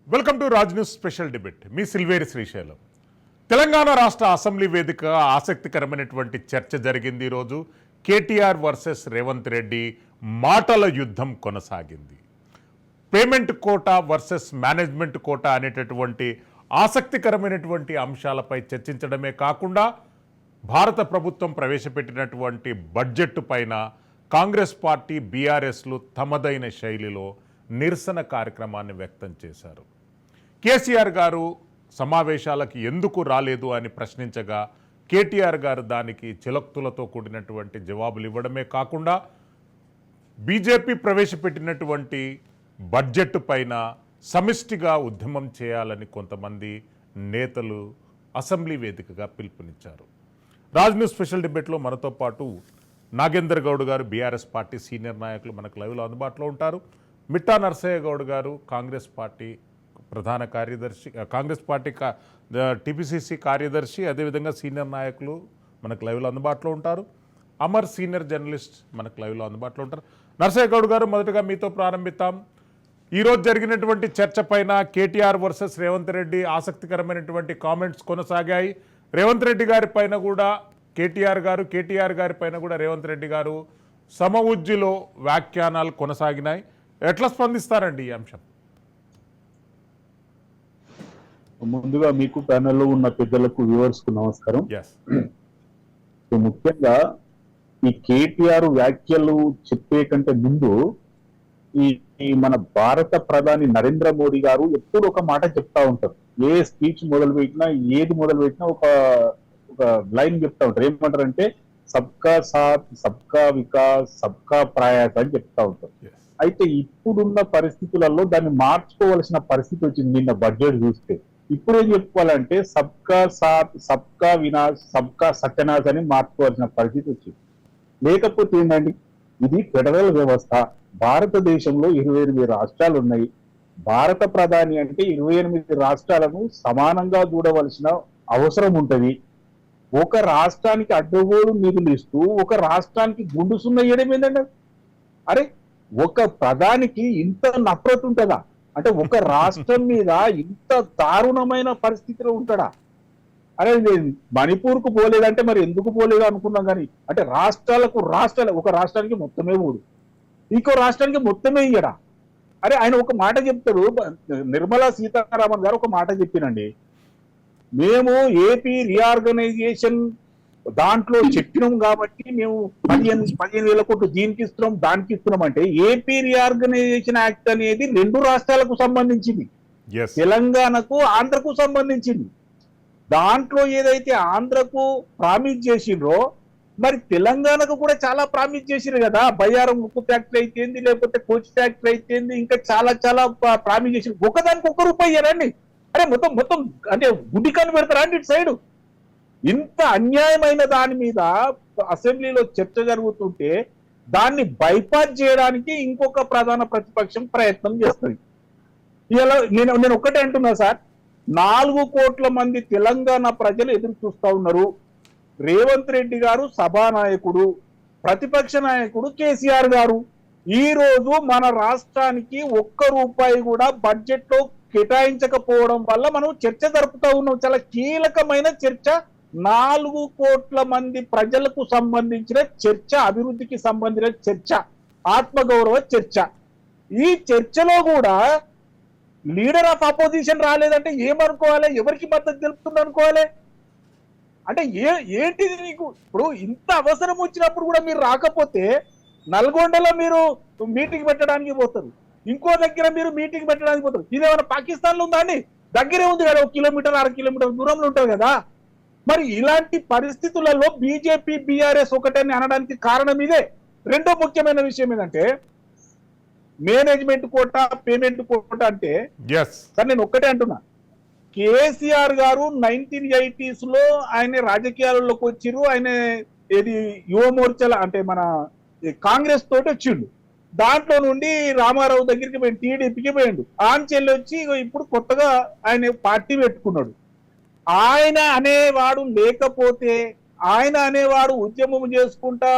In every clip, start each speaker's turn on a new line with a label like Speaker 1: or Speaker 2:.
Speaker 1: Welcome to Raj news special debate. మీ సిల్వేరి శ్రీశైలం. తెలంగాణ రాష్ట్ర assembly వేదిక ఆసక్తికరమైనటువంటి చర్చ జరిగింది. ఈరోజు కేటీఆర్ వర్సెస్ రేవంత్ రెడ్డి మాటల యుద్ధం కొనసాగింది. Payment quota versus management quota అనేటటువంటి ఆసక్తికరమైనటువంటి అంశాలపై చర్చించడమే కాకుండా భారత ప్రభుత్వం ప్రవేశపెట్టినటువంటి బడ్జెట్ పైన కాంగ్రెస్ పార్టీ బీఆర్ఎస్లు తమదైన శైలిలో నిరసన కార్యక్రమాన్ని వ్యక్తం చేశారు. కేసీఆర్ గారు సమావేశాలకు ఎందుకు రాలేదు అని ప్రశ్నించగా కేటీఆర్ గారు దానికి చిలక్తులతో కూడినటువంటి జవాబులు ఇవ్వడమే కాకుండా బీజేపీ ప్రవేశపెట్టినటువంటి బడ్జెట్ పైన సమిష్టిగా ఉద్యమం చేయాలని కొంతమంది నేతలు అసెంబ్లీ వేదికగా పిలుపునిచ్చారు. రాజ్ న్యూస్ స్పెషల్ డిబేట్లో మనతో పాటు నాగేందర్ గౌడ్ గారు బీఆర్ఎస్ పార్టీ సీనియర్ నాయకులు మనకు లైవ్లో అందుబాటులో ఉంటారు. మిట్టా నరసయ్య గౌడ్ గారు కాంగ్రెస్ పార్టీ ప్రధాన కార్యదర్శి, కాంగ్రెస్ పార్టీ టీపీసీసీ కార్యదర్శి, అదేవిధంగా సీనియర్ నాయకులు మనకు లైవ్లో అందుబాటులో ఉంటారు. అమర్ సీనియర్ జర్నలిస్ట్ మనకు లైవ్లో అందుబాటులో ఉంటారు. నరసయ్య గౌడ్ గారు, మొదటగా మీతో ప్రారంభిద్దాం. ఈరోజు జరిగినటువంటి చర్చ పైన కేటీఆర్ వర్సెస్ రేవంత్ రెడ్డి ఆసక్తికరమైనటువంటి కామెంట్స్ కొనసాగాయి. రేవంత్ రెడ్డి గారి పైన కూడా కేటీఆర్ గారి పైన కూడా రేవంత్ రెడ్డి గారు సమఉజ్జిలో వ్యాఖ్యానాలు కొనసాగినాయి. ఎట్లా స్పందిస్తారండి ఈ అంశం?
Speaker 2: ముందుగా మీకు ప్యానెల్లో ఉన్న పెద్దలకు వ్యూవర్స్ కు నమస్కారం. ముఖ్యంగా ఈ కేటీఆర్ వ్యాఖ్యలు చెప్పే కంటే ముందు ఈ మన భారత ప్రధాని నరేంద్ర మోడీ గారు ఎప్పుడు ఒక మాట చెప్తా ఉంటారు. ఏ స్పీచ్ మొదలు పెట్టినా, ఏది మొదలు పెట్టినా ఒక లైన్ చెప్తా ఉంటారు. ఏమంటారంటే సబ్కా సాత్, సబ్కా వికాస్, సబ్కా ప్రయాస్ అని చెప్తా ఉంటారు. అయితే ఇప్పుడున్న పరిస్థితులలో దాన్ని మార్చుకోవాల్సిన పరిస్థితి వచ్చింది. నిన్న బడ్జెట్ చూస్తే ఇప్పుడు ఏం చెప్పుకోవాలంటే సబ్కా సాత్, సబ్కా వినాశ్, సబ్కా సత్యనాశ్ అని మార్చుకోవాల్సిన పరిస్థితి వచ్చింది. లేకపోతే ఏంటంటే ఇది ఫెడరల్ వ్యవస్థ. భారతదేశంలో 28 రాష్ట్రాలు ఉన్నాయి. భారత ప్రధాని అంటే 28 రాష్ట్రాలను సమానంగా చూడవలసిన అవసరం ఉంటది. ఒక రాష్ట్రానికి అడ్డగోలు నిధులు ఇస్తూ ఒక రాష్ట్రానికి గుండు సున్న ఇవ్వడం ఏంటంటే, అరే ఒక ప్రధానికి ఇంత నఫరత్ ఉంటుందా? అంటే ఒక రాష్ట్రం మీద ఇంత దారుణమైన పరిస్థితిలో ఉంటాడా? అరే మణిపూర్కు పోలేదంటే మరి ఎందుకు పోలేదు అనుకున్నాం. కానీ అంటే రాష్ట్రాలు ఒక రాష్ట్రానికి మొత్తమే ఊడు, ఇంకో రాష్ట్రానికి మొత్తమే ఇయ్యడా? అరే ఆయన ఒక మాట చెప్తాడు. నిర్మలా సీతారామన్ గారు ఒక మాట చెప్పినండి, మేము ఏపీ రీఆర్గనైజేషన్ దాంట్లో చెప్పినాం కాబట్టి మేము 15,000 కోట్లు దీనికి ఇస్తున్నాం, దానికి ఇస్తున్నాం. అంటే ఏపీ రీఆర్గనైజేషన్ యాక్ట్ అనేది 2 రాష్ట్రాలకు సంబంధించింది, తెలంగాణకు ఆంధ్రకు సంబంధించింది. దాంట్లో ఏదైతే ఆంధ్రకు ప్రామిస్ చేసిండ్రో మరి తెలంగాణకు కూడా చాలా ప్రామిస్ చేసిరు కదా. బయ్యారం ఉక్కు ఫ్యాక్టరీ అయితేంది, లేకపోతే కోచ్ ఫ్యాక్టరీ అయితేంది, ఇంకా చాలా ప్రామిస్ చేసి ఒకదానికి ₹1 ఇయ్యారండి. అరే మొత్తం అంటే గుడ్డి కన్ను పెడతారా అండి ఇటు సైడు? ఇంత అన్యాయమైన దాని మీద అసెంబ్లీలో చర్చ జరుగుతుంటే దాన్ని బైపాస్ చేయడానికి ఇంకొక ప్రధాన ప్రతిపక్షం ప్రయత్నం చేస్తుంది. ఇలా నేను ఒక్కటే అంటున్నా సార్, 4 కోట్ల మంది తెలంగాణ ప్రజలు ఎదురు చూస్తా ఉన్నారు. రేవంత్ రెడ్డి గారు సభానాయకుడు, ప్రతిపక్ష నాయకుడు కేసీఆర్ గారు ఈ రోజు మన రాష్ట్రానికి ₹1 కూడా బడ్జెట్ లో కేటాయించకపోవడం వల్ల మనం చర్చ జరుపుతా ఉన్నాం. చాలా కీలకమైన చర్చ, 4 కోట్ల మంది ప్రజలకు సంబంధించిన చర్చ, అభివృద్ధికి సంబంధించిన చర్చ, ఆత్మగౌరవ చర్చ. ఈ చర్చలో కూడా లీడర్ ఆఫ్ అపోజిషన్ రాలేదంటే ఏమనుకోవాలి? ఎవరికి మద్దతు తెలుపుతుంది అనుకోవాలి? అంటే ఏంటిది నీకు? ఇప్పుడు ఇంత అవసరం వచ్చినప్పుడు కూడా మీరు రాకపోతే నల్గొండలో మీరు మీటింగ్ పెట్టడానికి పోతారు, ఇంకో దగ్గర మీరు మీటింగ్ పెట్టడానికి పోతారు. ఇదేమైనా పాకిస్తాన్ లో ఉందా అండి? దగ్గరే ఉంది కదా, 1 కిలోమీటర్ 1/2 కిలోమీటర్ దూరంలో ఉంటుంది కదా. మరి ఇలాంటి పరిస్థితులలో బీజేపీ బీఆర్ఎస్ ఒకటని అనడానికి కారణం ఇదే. రెండో ముఖ్యమైన విషయం ఏంటంటే మేనేజ్మెంట్ కోటా, పేమెంట్ కోటా అంటే సార్ నేను ఒక్కటే అంటున్నా, కేసీఆర్ గారు 1980s లో ఆయన రాజకీయాలలోకి వచ్చిర్రు. ఆయన ఏది యువ మోర్చాల అంటే మన కాంగ్రెస్ తోటి వచ్చిండు. దాంట్లో నుండి రామారావు దగ్గరికి పోయి టీడీపీకి పోయిండు. ఆంచెల్లి వచ్చి ఇప్పుడు కొత్తగా ఆయన పార్టీ పెట్టుకున్నాడు. ఆయన అనేవాడు లేకపోతే, ఆయన అనేవాడు ఉద్యమం చేసుకుంటా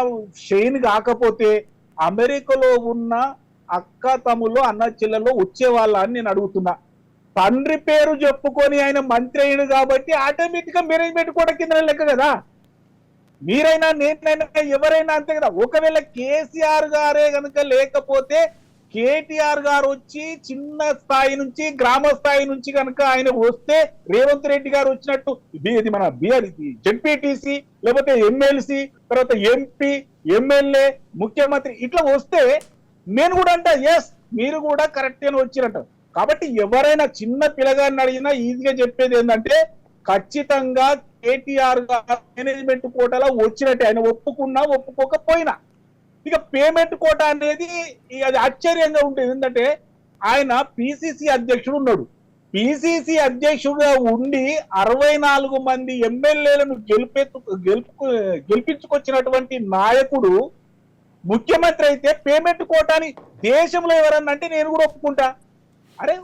Speaker 2: షైన్ కాకపోతే అమెరికాలో ఉన్న అక్క తమ్ముళ్ళు అన్న చెల్లెల్లో వచ్చేవాళ్ళ అని నేను అడుగుతున్నా. తండ్రి పేరు చెప్పుకొని ఆయన మంత్రి అయ్యాడు కాబట్టి ఆటోమేటిక్ గా మేనేజ్మెంట్ కూడా కింద లెక్క కదా. మీరైనా నేనైనా ఎవరైనా అంతే కదా. ఒకవేళ కేసీఆర్ గారే కనుక లేకపోతే కేటీఆర్ గారు వచ్చి చిన్న స్థాయి నుంచి గ్రామ స్థాయి నుంచి కనుక ఆయన వస్తే రేవంత్ రెడ్డి గారు వచ్చినట్టు ఇది మన జెడ్పీటీసీ లేకపోతే ఎమ్మెల్సీ తర్వాత ఎంపీ ఎమ్మెల్యే ముఖ్యమంత్రి ఇట్లా వస్తే నేను కూడా అంట ఎస్ మీరు కూడా కరెక్ట్ అని వచ్చినట్టు. కాబట్టి ఎవరైనా చిన్న పిల్లగారిని అడిగినా ఈజీగా చెప్పేది ఏంటంటే ఖచ్చితంగా కేటీఆర్ గారు మేనేజ్మెంట్ కోటాలో వచ్చినట్టే, ఆయన ఒప్పుకున్నా ఒప్పుకోకపోయినా. ఇక పేమెంట్ కోట అనేది అది ఆశ్చర్యంగా ఉంటుంది. ఏంటంటే ఆయన పిసిసి అధ్యక్షుడు ఉన్నాడు. పిసిసి అధ్యక్షుడుగా ఉండి 64 మంది ఎమ్మెల్యేలను గెలిపించుకొచ్చినటువంటి నాయకుడు ముఖ్యమంత్రి అయితే పేమెంట్ కోటాని దేశంలో ఎవరన్నా అంటే నేను కూడా ఒప్పుకుంటా. అరే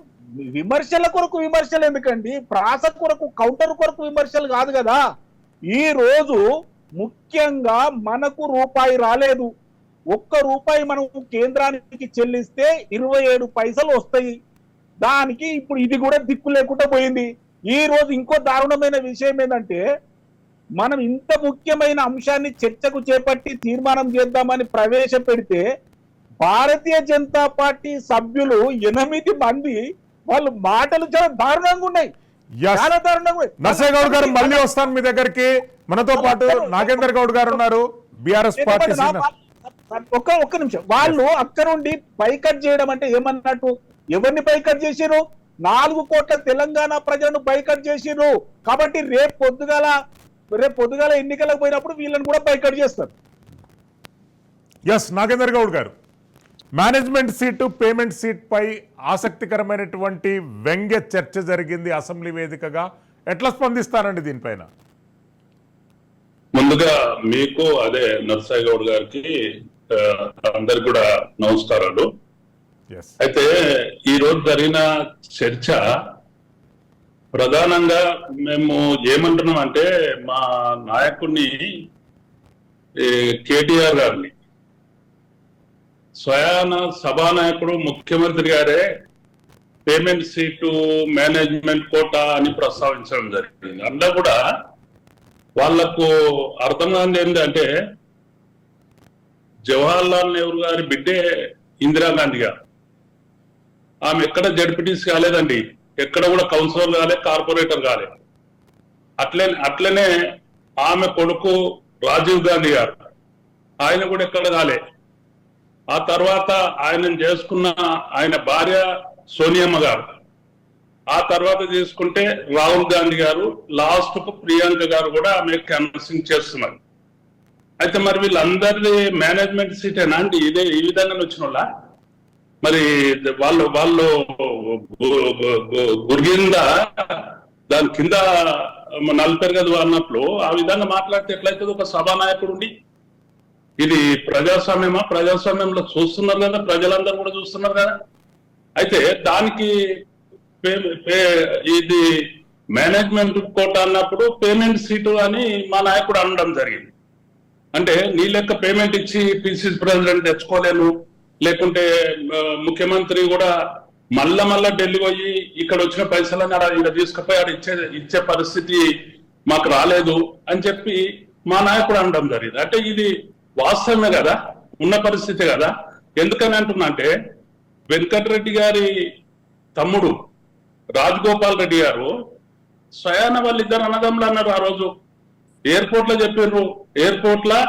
Speaker 2: విమర్శల కొరకు విమర్శలు ఎందుకండి, ప్రాస కొరకు కౌంటర్ కొరకు విమర్శలు కాదు కదా. ఈ రోజు ముఖ్యంగా మనకు రూపాయి రాలేదు. 1 రూపాయి మనం కేంద్రానికి చెల్లిస్తే 27 పైసలు వస్తాయి. దానికి ఇప్పుడు ఇది కూడా దిక్కు లేకుండా పోయింది. ఈ రోజు ఇంకో దారుణమైన విషయం ఏంటంటే మనం ఇంత ముఖ్యమైన అంశాన్ని చర్చకు చేపట్టి తీర్మానం చేద్దామని ప్రవేశపెడితే భారతీయ జనతా పార్టీ సభ్యులు 8 మంది వాళ్ళు మాటలు చాలా దారుణంగా ఉన్నాయి. చాలా దారుణంగా.
Speaker 1: నర్సయ్య గౌడ్ గారు మళ్ళీ వస్తాను మీ దగ్గరికి. మనతో పాటు నాగేందర్ గౌడ్ గారు ఉన్నారు, బీఆర్ఎస్ పార్టీ.
Speaker 2: ఒక్క నిమిషం. వాళ్ళు అక్కడ నుండి బైకట్ చేయడం అంటే ఏమన్నట్టు? ఎవరిని బైకట్ చేసిరు? 4 కోట్ల తెలంగాణ ప్రజలను బైకట్ చేసిరు. కాబట్టి రేపు పొద్దుగాల ఎన్నికలకు పోయినప్పుడు వీళ్ళని కూడా బైకట్ చేస్తారు.
Speaker 1: ఎస్ నాగేందర్ గౌడ్ గారు, మేనేజ్మెంట్ సీటు పేమెంట్ సీట్ పై ఆసక్తికరమైనటువంటి వ్యంగ్య చర్చ జరిగింది అసెంబ్లీ వేదికగా. ఎట్లా స్పందిస్తారండి దీనిపైన?
Speaker 3: ముందుగా మీకు అదే నర్సయ్య గౌడ్ గారికి అందరికి కూడా నమస్కారాలు. అయితే ఈ రోజు జరిగిన చర్చ ప్రధానంగా మేము ఏమంటున్నాం అంటే మా నాయకుడిని కేటీఆర్ గారిని స్వయాన సభానాయకుడు ముఖ్యమంత్రి గారే పేమెంట్ సీటు మేనేజ్మెంట్ కోటా అని ప్రస్తావించడం జరిగింది. అందులో కూడా వాళ్లకు అర్థం కాని ఏంటంటే జవహర్లాల్ నెహ్రూ గారి బిడ్డే ఇందిరాగాంధీ గారు. ఆమె ఎక్కడ జడ్పీటీసీ కాలేదండి, ఎక్కడ కూడా కౌన్సిలర్ కాలే, కార్పొరేటర్ కాలే. అట్లనే ఆమె కొడుకు రాజీవ్ గాంధీ గారు, ఆయన కూడా ఎక్కడ కాలే. ఆ తర్వాత ఆయనను చేసుకున్న ఆయన భార్య సోనియమ్మ గారు, ఆ తర్వాత తీసుకుంటే రాహుల్ గాంధీ గారు, లాస్ట్ కు ప్రియాంక గారు కూడా ఆమె క్యాన్వసింగ్ చేస్తున్నారు. అయితే మరి వీళ్ళందరిది మేనేజ్మెంట్ సీటేనా అండి? ఈ విధంగా వచ్చిన వాళ్ళ మరి వాళ్ళు గురిగింద దాని కింద నలుపేరు కదా అన్నప్పుడు ఆ విధంగా మాట్లాడితే ఎట్లయితుంది? ఒక సభానాయకుడు ఉండి ఇది ప్రజాస్వామ్యమా? ప్రజాస్వామ్యంలో చూస్తున్నారు కదా, ప్రజలందరూ కూడా చూస్తున్నారు కదా. అయితే దానికి ఇది మేనేజ్మెంట్ కోట అన్నప్పుడు పేమెంట్ సీటు అని మా నాయకుడు అనడం జరిగింది. అంటే నీ లెక్క పేమెంట్ ఇచ్చి పిసిసి ప్రెసిడెంట్ తెచ్చుకోలేను, లేకుంటే ముఖ్యమంత్రి కూడా మళ్ళా ఢిల్లీ పోయి ఇక్కడ వచ్చిన పైసలని ఇక్కడ తీసుకుపోయి ఆడ ఇచ్చే పరిస్థితి మాకు రాలేదు అని చెప్పి మా నాయకుడు అనడం జరిగింది. అంటే ఇది వాస్తవమే కదా, ఉన్న పరిస్థితి కదా. ఎందుకని అంటున్నా అంటే వెంకటరెడ్డి గారి తమ్ముడు రాజగోపాల్ రెడ్డి గారు స్వయాన వాళ్ళిద్దరు అన్నదమ్ములు అన్నారు. ఆ రోజు ఎయిర్పోర్ట్ లో చెప్పారు, ఎయిర్పోర్ట్ లా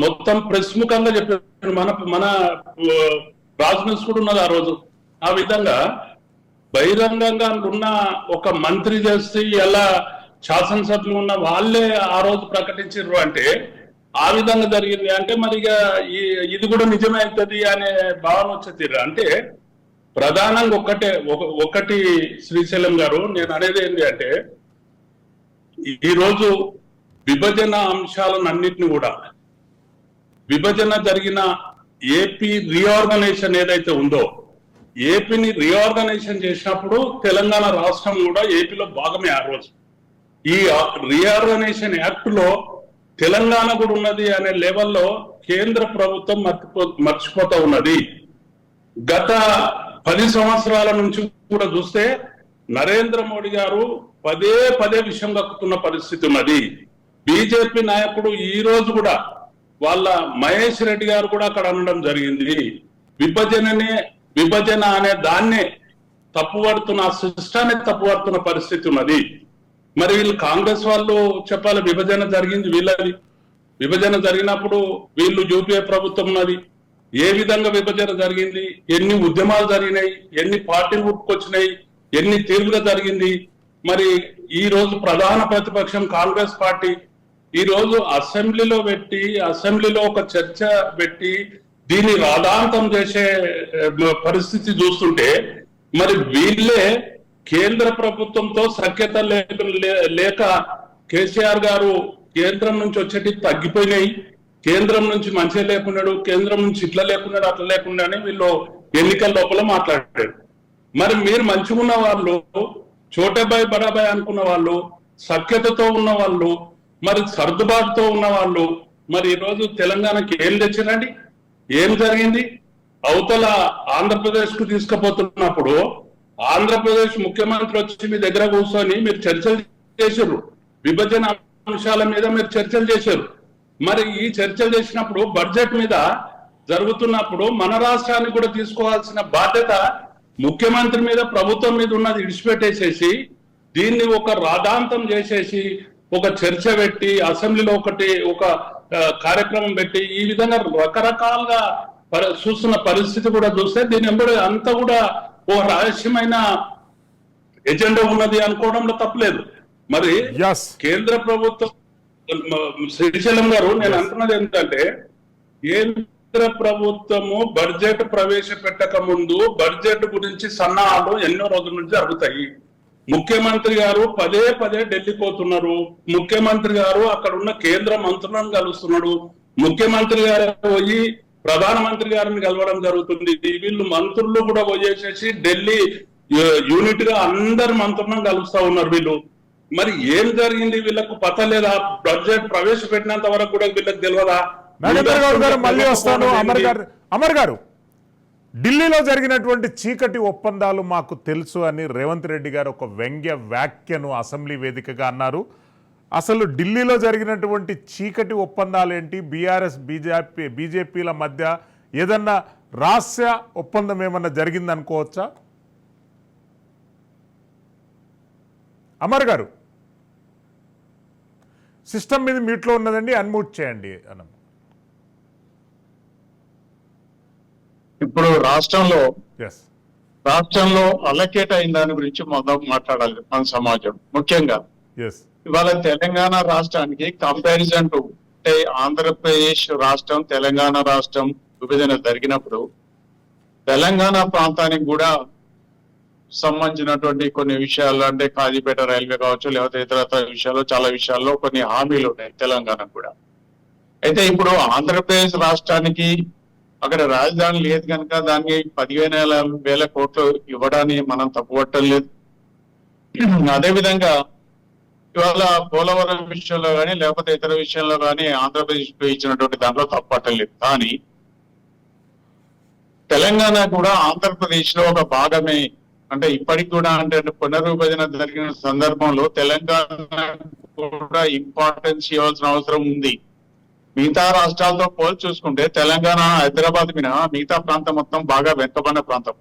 Speaker 3: మొత్తం ప్రెస్ ముఖంగా చెప్పారు. మన రాజ్మిస్ కూడా ఉన్నది ఆ రోజు. ఆ విధంగా బహిరంగంగా ఉన్న ఒక మంత్రి చేస్తే ఎలా శాసనసభ్యులు ఉన్న వాళ్ళే ఆ రోజు ప్రకటించారు అంటే ఆ విధంగా జరిగింది. అంటే మరి ఇది కూడా నిజమే అవుతుంది అనే భావన వచ్చేది. అంటే ప్రధానంగా ఒకటి శ్రీశైలం గారు, నేను అనేది ఏంటి అంటే ఈరోజు విభజన అంశాలన్నింటినీ కూడా విభజన జరిగిన ఏపీ రీఆర్గనైజేషన్ ఏదైతే ఉందో, ఏపీని రీఆర్గనైజేషన్ చేసినప్పుడు తెలంగాణ రాష్ట్రం కూడా ఏపీలో భాగమే. ఆ రోజు ఈ రీఆర్గనైజేషన్ యాక్ట్ లో తెలంగాణ కూడా ఉన్నది అనే లెవెల్లో కేంద్ర ప్రభుత్వం మర్చిపోతా ఉన్నది. గత 10 సంవత్సరాల నుంచి కూడా చూస్తే నరేంద్ర మోడీ గారు పదే పదే విషయం కక్కుతున్న పరిస్థితి ఉన్నది. బీజేపీ నాయకుడు ఈ రోజు కూడా వాళ్ళ మహేష్ రెడ్డి గారు కూడా అక్కడ అనడం జరిగింది. విభజన అనే దాన్నే తప్పుపడుతున్న, ఆ సిస్టాన్ని తప్పుపడుతున్న పరిస్థితి ఉన్నది. మరి వీళ్ళు కాంగ్రెస్ వాళ్ళు చెప్పాలి విభజన జరిగింది వీళ్ళది. విభజన జరిగినప్పుడు వీళ్ళు యూపీఏ ప్రభుత్వం ఉన్నది. ఏ విధంగా విభజన జరిగింది, ఎన్ని ఉద్యమాలు జరిగినాయి, ఎన్ని పార్టీలు పుట్టుకొచ్చినాయి, ఎన్ని తీర్పుగా జరిగింది. మరి ఈ రోజు ప్రధాన ప్రతిపక్షం కాంగ్రెస్ పార్టీ ఈ రోజు అసెంబ్లీలో ఒక చర్చ పెట్టి దీన్ని రాదాంతం చేసే పరిస్థితి చూస్తుంటే మరి వీళ్ళే కేంద్ర ప్రభుత్వంతో సఖ్యత లేక కేసీఆర్ గారు కేంద్రం నుంచి వచ్చేటి తగ్గిపోయినాయి, కేంద్రం నుంచి మంచిగా లేకున్నాడు, కేంద్రం నుంచి ఇట్లా లేకున్నాడు అట్లా లేకుండా అని వీళ్ళు ఎన్నికల లోపల మాట్లాడారు. మరి మీరు మంచిగా ఉన్న వాళ్ళు, చోటేబాయ్ బడాబాయ్ అనుకున్న వాళ్ళు, సఖ్యతతో ఉన్న వాళ్ళు, మరి సర్దుబాటుతో ఉన్న వాళ్ళు మరి ఈరోజు తెలంగాణకి ఏం తెచ్చారండి? ఏం జరిగింది? అవతల ఆంధ్రప్రదేశ్ కు తీసుకుపోతున్నప్పుడు ఆంధ్రప్రదేశ్ ముఖ్యమంత్రి వచ్చి మీ దగ్గర కూర్చొని మీరు చర్చలు చేశారు, విభజన అంశాల మీద మీరు చర్చలు చేశారు. మరి ఈ చర్చలు చేసినప్పుడు బడ్జెట్ మీద జరుగుతున్నప్పుడు మన రాష్ట్రాన్ని కూడా తీసుకోవాల్సిన బాధ్యత ముఖ్యమంత్రి మీద, ప్రభుత్వం మీద ఉన్నది ఇడిచిపెట్టేసేసి దీన్ని ఒక రాదాంతం చేసేసి ఒక చర్చ పెట్టి అసెంబ్లీలో ఒక కార్యక్రమం పెట్టి ఈ విధంగా రకరకాలుగా చూస్తున్న పరిస్థితి కూడా చూస్తే దీని వెంబడి అంతా కూడా ఓ రహస్యమైన ఎజెండా ఉన్నది అనుకోవడంలో తప్పలేదు. మరి కేంద్ర ప్రభుత్వం, శ్రీశైలం గారు నేను అంటున్నది ఏంటంటే కేంద్ర ప్రభుత్వము బడ్జెట్ ప్రవేశపెట్టక ముందు బడ్జెట్ గురించి సన్నాహాలు ఎన్నో రోజుల నుంచి జరుగుతాయి. ముఖ్యమంత్రి గారు పదే పదే ఢిల్లీ పోతున్నారు, ముఖ్యమంత్రి గారు అక్కడ ఉన్న కేంద్ర మంత్రులను కలుస్తున్నాడు, ముఖ్యమంత్రి గారు పోయి ప్రధానమంత్రి గారిని కలవడం జరుగుతుంది. వీళ్ళు మంత్రులు కూడా పోయేసేసి ఢిల్లీ యూనిట్ గా అందరి మంత్రులను కలుస్తా ఉన్నారు వీళ్ళు. మరి ఏం జరిగింది వీళ్ళకు పత లేదా? బడ్జెట్ ప్రవేశపెట్టినంత వరకు కూడా వీళ్ళకి తెలియదా?
Speaker 1: మళ్ళీ వస్తాను. అమర్ గారు, ఢిల్లీలో జరిగినటువంటి చీకటి ఒప్పందాలు మాకు తెలుసు అని రేవంత్ రెడ్డి గారు ఒక వ్యంగ్య వ్యాఖ్యను అసెంబ్లీ వేదికగా అన్నారు. అసలు ఢిల్లీలో జరిగినటువంటి చీకటి ఒప్పందాలు ఏంటి? బీఆర్ఎస్ బీజేపీల మధ్య ఏదన్నా రహస్య ఒప్పందం ఏమన్నా జరిగిందనుకోవచ్చా? అమర్ గారు, సిస్టమ్ మీద మ్యూట్లో ఉన్నదండి, అన్మ్యూట్ చేయండి అన్న.
Speaker 4: ఇప్పుడు రాష్ట్రంలో అలకేట్ అయిన దాని గురించి మొదలు మాట్లాడాలి మన సమాజం. ముఖ్యంగా ఇవాళ తెలంగాణ రాష్ట్రానికి కంపారిజన్ టు అంటే ఆంధ్రప్రదేశ్ రాష్ట్రం, తెలంగాణ రాష్ట్రం విభజన జరిగినప్పుడు తెలంగాణ ప్రాంతానికి కూడా సంబంధించినటువంటి కొన్ని విషయాల్లో, అంటే కాజీపేట రైల్వే కావచ్చు, లేకపోతే ఇతర విషయాల్లో చాలా విషయాల్లో కొన్ని హామీలు ఉన్నాయి తెలంగాణకు కూడా. అయితే ఇప్పుడు ఆంధ్రప్రదేశ్ రాష్ట్రానికి అక్కడ రాజధాని లేదు కనుక దానికి 15,000 కోట్లు ఇవ్వడాన్ని మనం తప్పుపట్టం లేదు. అదేవిధంగా ఇవాళ పోలవరం విషయంలో కానీ లేకపోతే ఇతర విషయంలో కానీ ఆంధ్రప్రదేశ్ ఇచ్చినటువంటి దాంట్లో తప్పుపట్టం లేదు. కానీ తెలంగాణ కూడా ఆంధ్రప్రదేశ్ లో ఒక భాగమే. అంటే ఇప్పటికి కూడా అంటే పునర్విభజన జరిగిన సందర్భంలో తెలంగాణ కూడా ఇంపార్టెన్స్ ఇవ్వాల్సిన అవసరం ఉంది. మిగతా రాష్ట్రాలతో పోల్చి చూసుకుంటే తెలంగాణ, హైదరాబాద్ మినహా మిగతా ప్రాంతం మొత్తం బాగా వెనుకబడిన ప్రాంతం.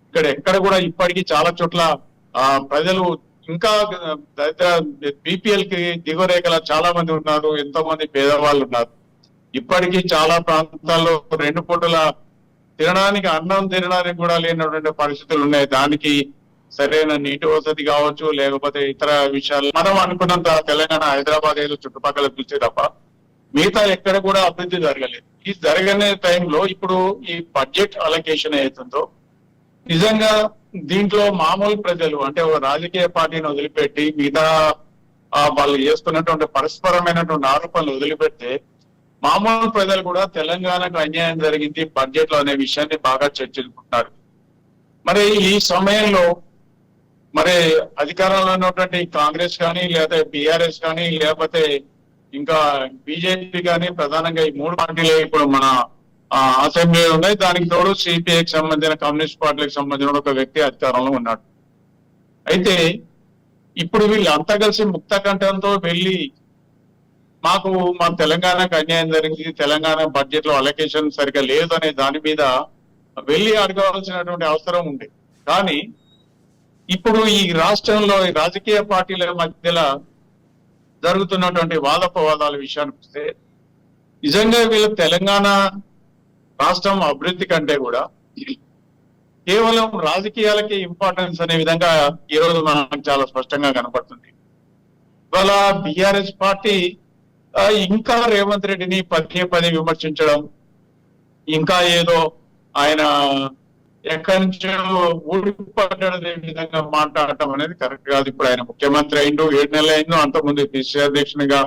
Speaker 4: ఇక్కడ ఎక్కడ కూడా ఇప్పటికీ చాలా చోట్ల ప్రజలు ఇంకా బీపీఎల్ కి దిగువరేఖల చాలా మంది ఉన్నారు, ఎంతో మంది పేదవాళ్ళు ఉన్నారు. ఇప్పటికీ చాలా ప్రాంతాల్లో 2 పూటల తినడానికి, అన్నం తినడానికి కూడా లేనటువంటి పరిస్థితులు ఉన్నాయి. దానికి సరైన నీటి వసతి కావచ్చు, లేకపోతే ఇతర విషయాలు మనం అనుకున్నంత తెలంగాణ, హైదరాబాద్ ఏదో చుట్టుపక్కల చూస్తే తప్ప మిగతా ఎక్కడ కూడా అభివృద్ధి జరగలేదు. ఈ జరగనే టైంలో ఇప్పుడు ఈ బడ్జెట్ అలొకేషన్ ఏదైతుందో నిజంగా దీంట్లో మామూలు ప్రజలు అంటే ఒక రాజకీయ పార్టీని వదిలిపెట్టి మిగతా వాళ్ళు చేస్తున్నటువంటి పరస్పరమైనటువంటి ఆరోపణలు వదిలిపెడితే మామూలు ప్రజలు కూడా తెలంగాణకు అన్యాయం జరిగింది బడ్జెట్ లో అనే విషయాన్ని బాగా చర్చించుకుంటున్నారు. మరి ఈ సమయంలో మరి అధికారంలో ఉన్నటువంటి కాంగ్రెస్ కానీ, లేకపోతే బీఆర్ఎస్ కానీ, లేకపోతే ఇంకా బీజేపీ కానీ, ప్రధానంగా ఈ 3 పార్టీలే ఇప్పుడు మన అసెంబ్లీలో ఉన్నాయి. దానికి తోడు సిపిఐకి సంబంధించిన కమ్యూనిస్ట్ పార్టీకి సంబంధించిన ఒక వ్యక్తి అధికారంలో ఉన్నాడు. అయితే ఇప్పుడు వీళ్ళు అంతా కలిసి ముక్త కంఠంతో వెళ్ళి మాకు మా తెలంగాణకు అన్యాయం జరిగింది, తెలంగాణ బడ్జెట్ లో అలొకేషన్ సరిగా లేదు అనే దాని మీద వెళ్ళి అడగవలసినటువంటి అవసరం ఉంది. కానీ ఇప్పుడు ఈ రాష్ట్రంలో ఈ రాజకీయ పార్టీల మధ్యలో జరుగుతున్నటువంటి వాదోపవాదాల విషయానికి వస్తే నిజంగా వీళ్ళు తెలంగాణ రాష్ట్రం అభివృద్ధి కంటే కూడా కేవలం రాజకీయాలకి ఇంపార్టెన్స్ అనే విధంగా ఈ రోజు మనకు చాలా స్పష్టంగా కనపడుతుంది. ఇవాళ బిఆర్ఎస్ పార్టీ ఇంకా రేవంత్ రెడ్డిని పదే విమర్శించడం, ఇంకా ఏదో ఆయన ఎక్కడి నుంచో ఊడిపడ్డదే విధంగా మాట్లాడటం అనేది కరెక్ట్ కాదు. ఇప్పుడు ఆయన ముఖ్యమంత్రి అయిండు, 7 నెలలు అయిందో, అంతకుముందు పిసిసి అధ్యక్షునిగా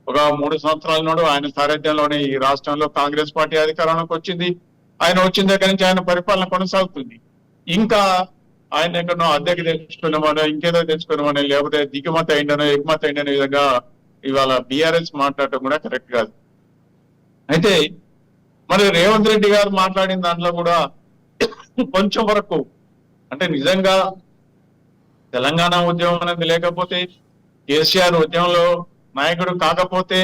Speaker 4: ఒక 3 సంవత్సరాల నాడు ఆయన సారథ్యంలోనే ఈ రాష్ట్రంలో కాంగ్రెస్ పార్టీ అధికారంలోకి వచ్చింది. ఆయన వచ్చిన దగ్గర నుంచి ఆయన పరిపాలన కొనసాగుతుంది. ఇంకా ఆయన ఎక్కడో అద్దెకి తెచ్చుకున్నామనో ఇంకేదో తెచ్చుకున్నామని, లేకపోతే దిగుమతి అయిందనో ఎగుమతి అయిందనే విధంగా ఇవాళ బిఆర్ఎస్ మాట్లాడటం కూడా కరెక్ట్ కాదు. అయితే మరి రేవంత్ రెడ్డి గారు మాట్లాడిన దాంట్లో కూడా కొంచెం వరకు అంటే నిజంగా తెలంగాణ ఉద్యమం అనేది లేకపోతే, కేసీఆర్ ఉద్యమంలో నాయకుడు కాకపోతే,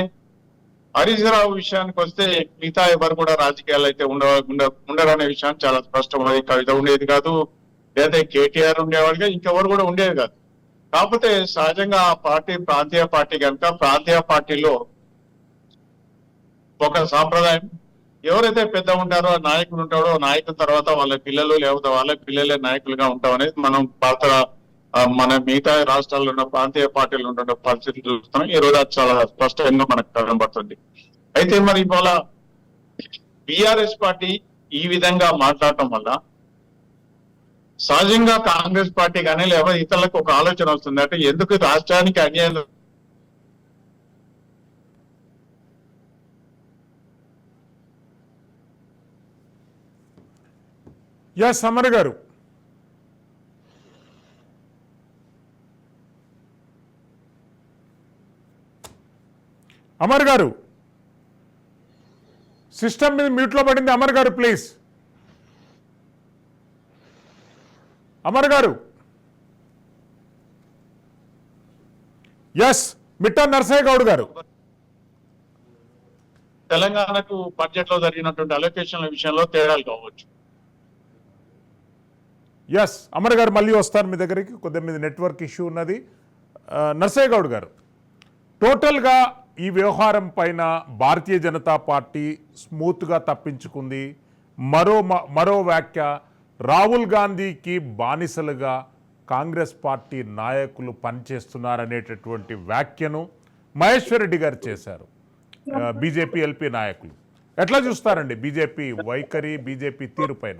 Speaker 4: హరీష్ రావు విషయానికి వస్తే మిగతా ఎవరు కూడా రాజకీయాలు అయితే ఉండరనే విషయం చాలా స్పష్టమైంది. కవిత ఉండేది కాదు, లేదా కేటీఆర్ ఉండేవాడుగా ఇంకెవరు కూడా ఉండేది కాదు. కాకపోతే సహజంగా ఆ పార్టీ ప్రాంతీయ పార్టీ కనుక ప్రాంతీయ పార్టీలో ఒక సాంప్రదాయం, ఎవరైతే పెద్ద ఉంటారో నాయకుడు ఉంటాడో, నాయకుల తర్వాత వాళ్ళ పిల్లలు లేకపోతే వాళ్ళ పిల్లలే నాయకులుగా ఉంటాం అనేది మనం మన మిగతా రాష్ట్రాల్లో ఉన్న ప్రాంతీయ పార్టీలు ఉన్న పరిస్థితులు చూస్తున్నాం. ఈ రోజు అది చాలా స్పష్టంగా మనకు కనబడుతుంది. అయితే మరి ఇవాళ బిఆర్ఎస్ పార్టీ ఈ విధంగా మాట్లాడటం వల్ల సహజంగా కాంగ్రెస్ పార్టీ కానీ లేకపోతే ఇతరులకు ఒక ఆలోచన వస్తుంది, అంటే ఎందుకు రాష్ట్రానికి అన్యాయం
Speaker 1: అమర్ గారు, అమర్ గారు సిస్టమ్ మీద మ్యూట్లో పడింది. అమర్ గారు ప్లీజ్. అమర్ గారు, ఎస్ మిట్టా నరసయ్య గౌడ్ గారు.
Speaker 4: తెలంగాణకు బడ్జెట్ లో జరిగినటువంటి అలొకేషన్ల విషయంలో తేడాలు కావచ్చు.
Speaker 1: ఎస్ అమర్ గారు మళ్ళీ వస్తారు మీ దగ్గరికి, కొద్దిగా మీద నెట్వర్క్ ఇష్యూ ఉన్నది. నరసయ్య గౌడ్ గారు, టోటల్గా ఈ వ్యవహారం పైన భారతీయ జనతా పార్టీ స్మూత్గా తప్పించుకుంది. మరో వ్యాఖ్య, రాహుల్ గాంధీకి బానిసలుగా కాంగ్రెస్ పార్టీ నాయకులు పనిచేస్తున్నారనేటటువంటి వ్యాఖ్యను మహేశ్వర్ రెడ్డి గారు చేశారు. బీజేపీ ఎల్పీ నాయకులు ఎట్లా చూస్తారండి బీజేపీ వైఖరి, బీజేపీ తీరు పైన?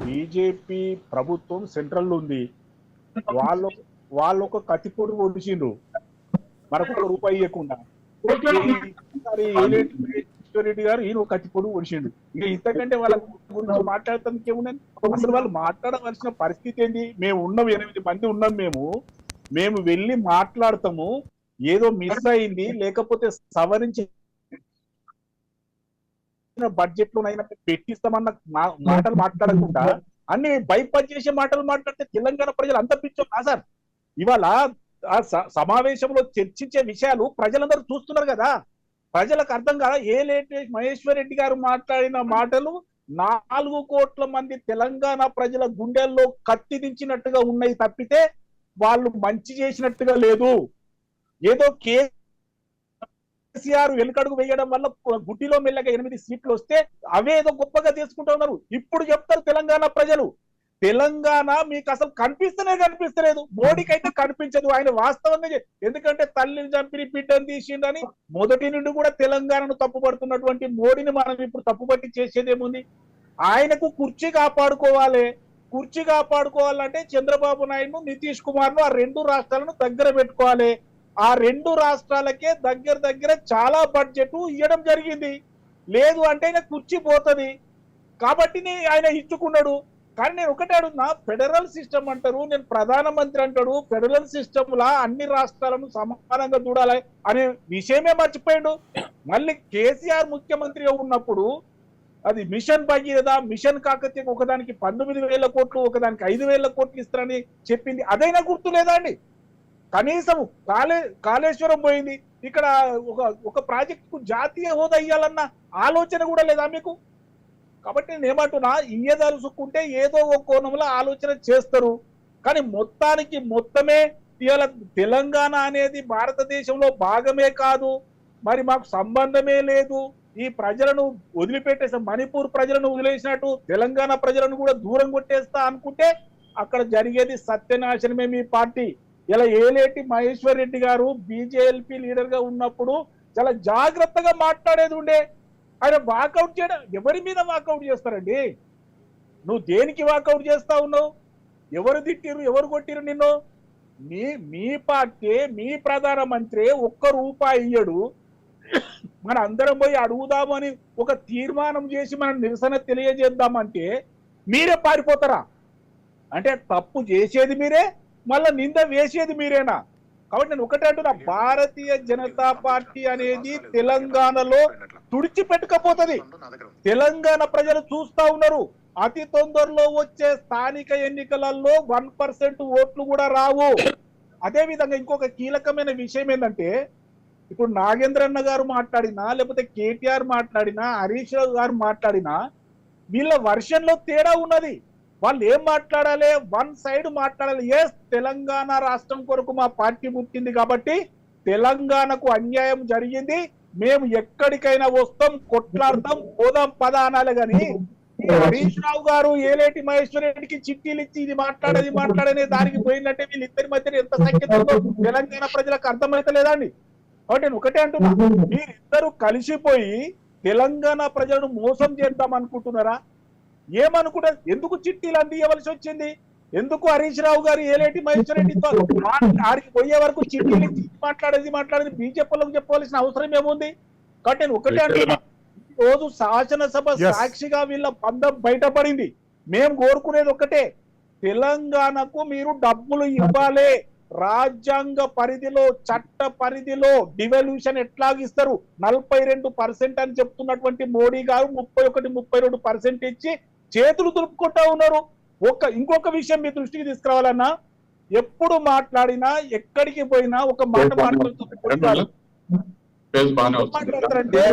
Speaker 2: బీజేపీ ప్రభుత్వం సెంట్రల్ ఉంది, వాళ్ళు ఒక కత్తిపొడి ఒడిచిండ్రు మనకు ఒక రూపాయి ఇవ్వకుండా. రెడ్డి గారు ఈయన ఒక కత్తిపొడి ఒడిచిండు. ఇక ఇంతకంటే వాళ్ళ గురించి మాట్లాడటానికి ఏమున్నది? అసలు వాళ్ళు మాట్లాడవలసిన పరిస్థితి ఏంటి? మేము ఉన్నాం, 8 మంది ఉన్నాం, మేము వెళ్ళి మాట్లాడతాము. ఏదో మిస్ అయింది, లేకపోతే సవరించి బడ్జెట్ లోనైనా పెట్టిస్తామన్న మాటలు మాట్లాడకుండా అన్ని బైపాస్ చేసే మాటలు మాట్లాడితే తెలంగాణ ప్రజలు అంత పిచ్చో కాదు సార్. ఇవాళ ఆ సమావేశంలో చర్చించే విషయాలు ప్రజలందరూ చూస్తున్నారు కదా, ప్రజలకు అర్థం కాదా? మహేశ్వర్ రెడ్డి గారు మాట్లాడిన మాటలు 4 కోట్ల మంది తెలంగాణ ప్రజల గుండెల్లో కత్తి దించినట్టుగా ఉన్నాయి తప్పితే వాళ్ళు మంచి చేసినట్టుగా లేదు. ఏదో కేసీఆర్ వెనుకడుగు వేయడం వల్ల గుడ్డిలో మెల్లగా 8 సీట్లు వస్తే అవేదో గొప్పగా తీసుకుంటా ఉన్నారు. ఇప్పుడు చెప్తారు తెలంగాణ ప్రజలు, తెలంగాణ మీకు అసలు కనిపిస్తలేదు. మోడీకి అయితే కనిపించదు, ఆయన వాస్తవంగా. ఎందుకంటే తల్లిని చంపి బిడ్డను తీసిండని మొదటి నుండి కూడా తెలంగాణను తప్పుపడుతున్నటువంటి మోడీని మనం ఇప్పుడు తప్పుపట్టి చేసేదేముంది? ఆయనకు కుర్చీ కాపాడుకోవాలంటే చంద్రబాబు నాయుడు, నితీష్ కుమార్ ను ఆ 2 రాష్ట్రాలను దగ్గర పెట్టుకోవాలి. ఆ 2 రాష్ట్రాలకే దగ్గర చాలా బడ్జెట్ ఇవ్వడం జరిగింది. లేదు అంటే ఆయన కుర్చీ పోతుంది కాబట్టి ఆయన ఇచ్చుకున్నాడు. కానీ నేను ఒకటే అడుగుతున్నా, ఫెడరల్ సిస్టమ్ అంటారు, నేను ప్రధానమంత్రి అంటాడు, ఫెడరల్ సిస్టమ్ లా అన్ని రాష్ట్రాలను సమానంగా చూడాలి అనే విషయమే మర్చిపోయాడు.
Speaker 5: మళ్ళీ కేసీఆర్ ముఖ్యమంత్రిగా ఉన్నప్పుడు అది మిషన్ భగీరథ, మిషన్ కాకతీయ ఒకదానికి 19,000 కోట్లు, ఒకదానికి 5,000 కోట్లు ఇస్తారని చెప్పింది. అదైనా గుర్తు లేదా అండి? కనీసం కాళేశ్వరం పోయింది, ఇక్కడ ఒక ప్రాజెక్టుకు జాతీయ హోదా ఇవ్వాలన్న ఆలోచన కూడా లేదా మీకు? కాబట్టి నేను ఏమంటున్నా, ఇయ్యదలుచుకుంటే ఏదో ఒక కోణంలో ఆలోచన చేస్తారు, కానీ మొత్తమే ఇవాళ తెలంగాణ అనేది భారతదేశంలో భాగమే కాదు, మరి మాకు సంబంధమే లేదు, ఈ ప్రజలను వదిలిపెట్టేసా, మణిపూర్ ప్రజలను వదిలేసినట్టు తెలంగాణ ప్రజలను కూడా దూరం కొట్టేస్తా అనుకుంటే అక్కడ జరిగేది సత్యనాశనమే. మీ పార్టీ ఇలా ఏలేటి మహేశ్వర్ రెడ్డి గారు బీజేపీ లీడర్ గా ఉన్నప్పుడు చాలా జాగ్రత్తగా మాట్లాడేది ఉండే. ఆయన వాకౌట్ చేయడం, ఎవరి మీద వాకౌట్ చేస్తారండి? నువ్వు దేనికి వాకౌట్ చేస్తా ఉన్నావు? ఎవరు తిట్టిరు, ఎవరు కొట్టిరు నిన్ను? మీ పార్టీ, మీ ప్రధానమంత్రి ₹1 ఇయ్యడు, మన అందరం పోయి అడుగుదామని ఒక తీర్మానం చేసి మనం నిరసన తెలియజేద్దామంటే మీరే పారిపోతారా? అంటే తప్పు చేసేది మీరే, మళ్ళా నింద వేసేది మీరేనా? కాబట్టి నేను ఒకటే అంటున్నా, భారతీయ జనతా పార్టీ అనేది తెలంగాణలో తుడిచిపెట్టుకపోతుంది. తెలంగాణ ప్రజలు చూస్తా ఉన్నారు, అతి తొందరలో వచ్చే స్థానిక ఎన్నికలలో 1% ఓట్లు కూడా రావు. అదే విధంగా ఇంకొక కీలకమైన విషయం ఏంటంటే, ఇప్పుడు నాగేంద్రన్న గారు మాట్లాడినా, లేకపోతే కేటీఆర్ మాట్లాడినా, హరీష్ రావు గారు మాట్లాడినా, వీళ్ళ వర్షన్ లో తేడా ఉన్నది. వాళ్ళు ఏం మాట్లాడాలి? వన్ సైడ్ మాట్లాడాలి. ఎస్, తెలంగాణ రాష్ట్రం కొరకు మా పార్టీ పుట్టింది కాబట్టి తెలంగాణకు అన్యాయం జరిగింది, మేము ఎక్కడికైనా వస్తాం, కొట్లాడతాం, పోదాం పద అనాలి. కానీ హరీష్ రావు గారు ఏలేటి మహేశ్వర్ రెడ్డికి చిట్టీలు ఇచ్చి ఇది మాట్లాడనే దానికి పోయిందంటే వీళ్ళిద్దరి మధ్య ఎంత సంఖ్య తెలంగాణ ప్రజలకు అర్థమైతలేదా అండి? కాబట్టి నేను ఒకటే అంటున్నా, మీరిద్దరు కలిసిపోయి తెలంగాణ ప్రజలను మోసం చేద్దాం అనుకుంటున్నారా? ఏమనుకుంటారు? ఎందుకు చిట్టీలు అందియవలసి వచ్చింది? ఎందుకు హరీష్ రావు గారు ఏలేటి మహేశ్వర్ రెడ్డితో ఆడికి పోయే వరకు చిట్టీలు మాట్లాడేది బీజేపీలకు చెప్పవలసిన అవసరం ఏముంది? కాబట్టి నేను ఒకటే అంటున్నా, రోజు శాసనసభ సాక్షిగా వీళ్ళ బంధం బయటపడింది. మేము కోరుకునేది ఒకటే, తెలంగాణకు మీరు డబ్బులు ఇవ్వాలి. రాజ్యాంగ పరిధిలో, చట్ట పరిధిలో డివల్యూషన్ ఎట్లాగిస్తారు? 42% అని చెప్తున్నటువంటి మోడీ గారు 31-32% ఇచ్చి చేతులు దులుపుకుంటా ఉన్నారు. ఇంకొక విషయం మీ దృష్టికి తీసుకురావాలన్నా, ఎప్పుడు మాట్లాడినా, ఎక్కడికి పోయినా ఒక మాట మాట్లాడుతారంటే,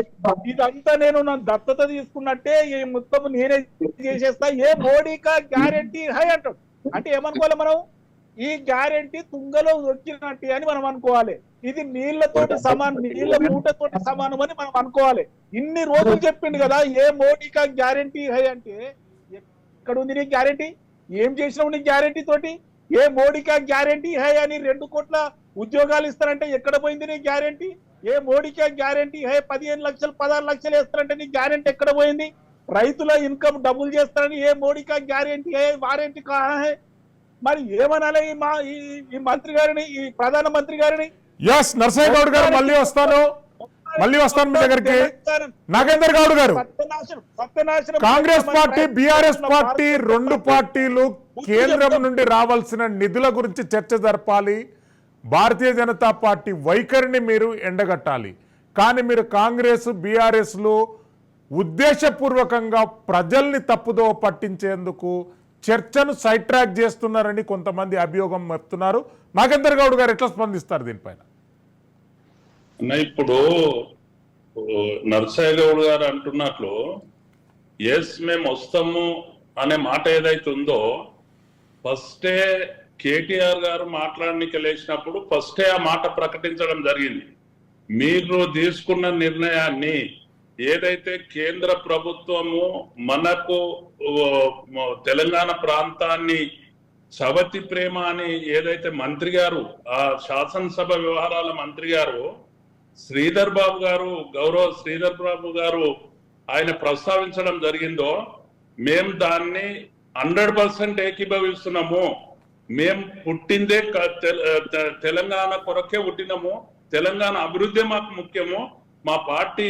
Speaker 5: ఇదంతా నేను నా దత్తత తీసుకున్నట్టే, మొత్తం నేనే చేసేస్తా, ఏ మోడీకా గ్యారెంటీ హై అంటాడు. అంటే ఏమనుకోవాలి మనం? ఈ గ్యారెంటీ తుంగలో దొరికినట్టు అని మనం అనుకోవాలి. ఇది నీళ్లతోటి సమానం, నీళ్ల మూటతోటి సమానం అని మనం అనుకోవాలి. ఇన్ని రోజులు చెప్పిండు కదా ఏ మోడీకా గ్యారెంటీ హై అంటే, ఎక్కడ ఉంది నీ గ్యారెంటీ? ఏం చేసినావు నీ గ్యారెంటీ తోటి? ఏ మోడీకా గ్యారెంటీ హై అని 2 కోట్ల ఉద్యోగాలు ఇస్తారంటే ఎక్కడ పోయింది నీ గ్యారెంటీ? ఏ మోడీకా గ్యారెంటీ హై 15 లక్షలు 16 లక్షలు వేస్తారంటే నీ గ్యారెంటీ ఎక్కడ పోయింది? రైతుల ఇన్కమ్ డబుల్ చేస్తారని ఏ మోడీకా గ్యారెంటీ హై, వారెంటీ కా హై? మరి ఏమనాలి ఈ మంత్రి గారిని, ఈ ప్రధానమంత్రి గారిని?
Speaker 1: ఎస్, నరసయ్య గౌడ్ గారు మళ్ళీ వస్తాను మీ దగ్గరికి. నాగేందర్ గౌడ్ గారు, కాంగ్రెస్ పార్టీ, బీఆర్ఎస్ పార్టీ, 2 పార్టీలు కేంద్రం నుండి రావాల్సిన నిధుల గురించి చర్చ జరపాలి. భారతీయ జనతా పార్టీ వైఖరిని మీరు ఎండగట్టాలి. కానీ మీరు కాంగ్రెస్, బీఆర్ఎస్లు ఉద్దేశపూర్వకంగా ప్రజల్ని తప్పుదో పట్టించేందుకు చర్చను సైడ్ ట్రాక్ చేస్తున్నారని కొంతమంది అభియోగం చెప్తున్నారు. నాగేందర్ గౌడ్ గారు ఎట్లా స్పందిస్తారు దీనిపైన?
Speaker 3: ఇప్పుడు నరసయ్య గౌడ్ గారు అంటున్నట్లు ఎస్ మేము వస్తాము అనే మాట ఏదైతే ఉందో, ఫస్టే కేటీఆర్ గారు మాట్లాడడానికి లేచినప్పుడు ఫస్టే ఆ మాట ప్రకటించడం జరిగింది. మీరు తీసుకున్న నిర్ణయాన్ని ఏదైతే కేంద్ర ప్రభుత్వము మనకు తెలంగాణ ప్రాంతాన్ని సవతి ప్రేమ అని ఏదైతే మంత్రి గారు, ఆ శాసనసభ వ్యవహారాల మంత్రి గారు శ్రీధర్ బాబు గారు, గౌరవ శ్రీధర్ బాబు గారు ఆయన ప్రస్తావించడం జరిగిందో, మేము దాన్ని 100% ఏకీభవిస్తున్నాము. మేము పుట్టిందే తెలంగాణ కొరకే పుట్టినాము, తెలంగాణ అభివృద్ధి మాకు ముఖ్యము, మా పార్టీ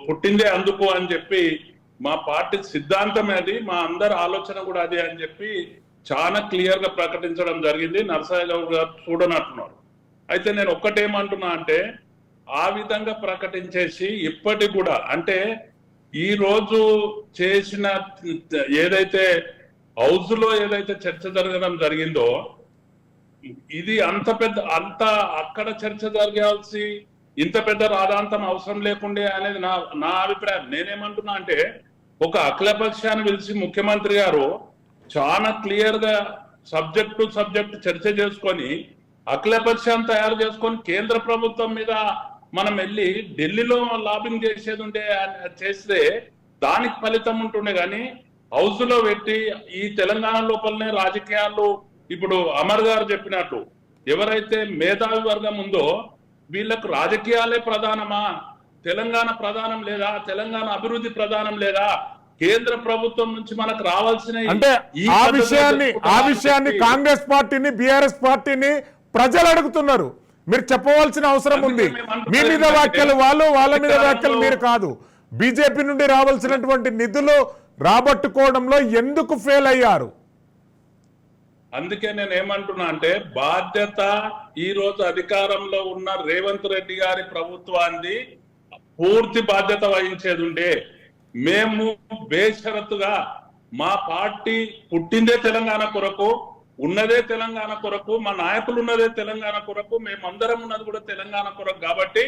Speaker 3: పుట్టిందే అందుకు అని చెప్పి, మా పార్టీ సిద్ధాంతం అది, మా అందరి ఆలోచన కూడా అదే అని చెప్పి చాలా క్లియర్ గా ప్రకటించడం జరిగింది. నరసయ్య గౌడ్ గారు చూడనట్టున్నారు. అయితే నేను ఒక్కటేమంటున్నా అంటే, ఆ విధంగా ప్రకటించేసి ఇప్పటికి కూడా అంటే ఈ రోజు చేసిన ఏదైతే హౌస్ లో ఏదైతే చర్చ జరగడం జరిగిందో ఇది అంత అక్కడ చర్చ జరగాల్సి ఇంత పెద్ద రాధాంతం అవసరం లేకుండే అనేది నా అభిప్రాయం. నేనేమంటున్నా అంటే ఒక అఖిలపక్షాన్ని పిలిచి ముఖ్యమంత్రి గారు చాలా క్లియర్ గా సబ్జెక్ట్ టు సబ్జెక్ట్ చర్చ చేసుకొని అఖిలపక్షాన్ని తయారు చేసుకొని కేంద్ర ప్రభుత్వం మీద మనం వెళ్ళి ఢిల్లీలో లాబింగ్ చేసేది ఉండే చేస్తే దానికి ఫలితం ఉంటుండే. కానీ హౌస్ లో పెట్టి ఈ తెలంగాణ లోపలనే రాజకీయాలు ఇప్పుడు అమర్ గారు చెప్పినట్టు ఎవరైతే మేధావి వర్గం ఉందో వీళ్ళకు రాజకీయాలే ప్రధానమా, తెలంగాణ ప్రధానం లేదా, తెలంగాణ అభివృద్ధి ప్రధానం లేదా, కేంద్ర ప్రభుత్వం నుంచి మనకు రావాల్సిన
Speaker 1: అంటే ఆ విషయాన్ని కాంగ్రెస్ పార్టీని బీఆర్ఎస్ పార్టీని ప్రజలు అడుగుతున్నారు. మీరు చెప్పవలసిన అవసరం ఉంది. మీ మీద వ్యాఖ్యలు వాళ్ళు, వాళ్ళ మీద వ్యాఖ్యలు మీరు కాదు. బీజేపీ నుండి రావాల్సినటువంటి నిధులు రాబట్టుకోవడంలో ఎందుకు ఫెయిల్ అయ్యారు?
Speaker 3: అందుకే నేను ఏమంటున్నా అంటే బాధ్యత ఈ రోజు అధికారంలో ఉన్న రేవంత్ రెడ్డి గారి ప్రభుత్వాన్ని పూర్తి బాధ్యత వహించేది ఉండే. మేము బేషరతుగా మా పార్టీ పుట్టిందే తెలంగాణ కొరకు, ఉన్నదే తెలంగాణ కొరకు, మా నాయకులు ఉన్నదే తెలంగాణ కొరకు, మేమందరం ఉన్నది కూడా తెలంగాణ కొరకు. కాబట్టి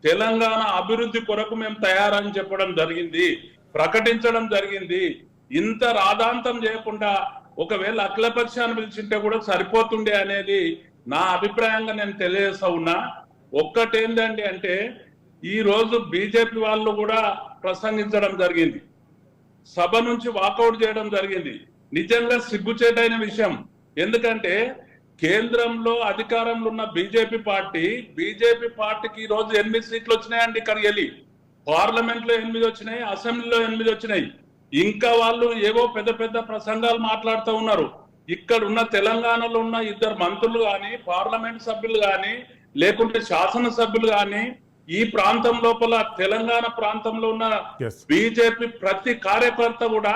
Speaker 3: తెలంగాణ అభివృద్ధి కొరకు మేము తయారని చెప్పడం జరిగింది, ప్రకటించడం జరిగింది. ఇంత రాధాంతం చేయకుండా ఒకవేళ అఖిలపక్షాన్ని పిలిచింటే కూడా సరిపోతుండే అనేది నా అభిప్రాయంగా నేను తెలియజేస్తా ఉన్నా. ఒక్కటేందండి అంటే ఈ రోజు బీజేపీ వాళ్ళు కూడా ప్రసంగించడం జరిగింది, సభ నుంచి వాకౌట్ చేయడం జరిగింది. నిజంగా సిగ్గుచేటైన విషయం. ఎందుకంటే కేంద్రంలో అధికారంలో ఉన్న బీజేపీ పార్టీకి ఈ రోజు 8 సీట్లు వచ్చినాయండి. ఇక్కడికి వెళ్ళి పార్లమెంట్ లో 8 వచ్చినాయి, అసెంబ్లీలో 8 వచ్చినాయి. ఇంకా వాళ్ళు ఏవో పెద్ద పెద్ద ప్రసంగాలు మాట్లాడుతూ ఉన్నారు. ఇక్కడ ఉన్న తెలంగాణలో ఉన్న 2 మంత్రులు కానీ, పార్లమెంట్ సభ్యులు కానీ, లేకుంటే శాసనసభ్యులు కానీ, ఈ ప్రాంతం లోపల తెలంగాణ ప్రాంతంలో ఉన్న బీజేపీ ప్రతి కార్యకర్త కూడా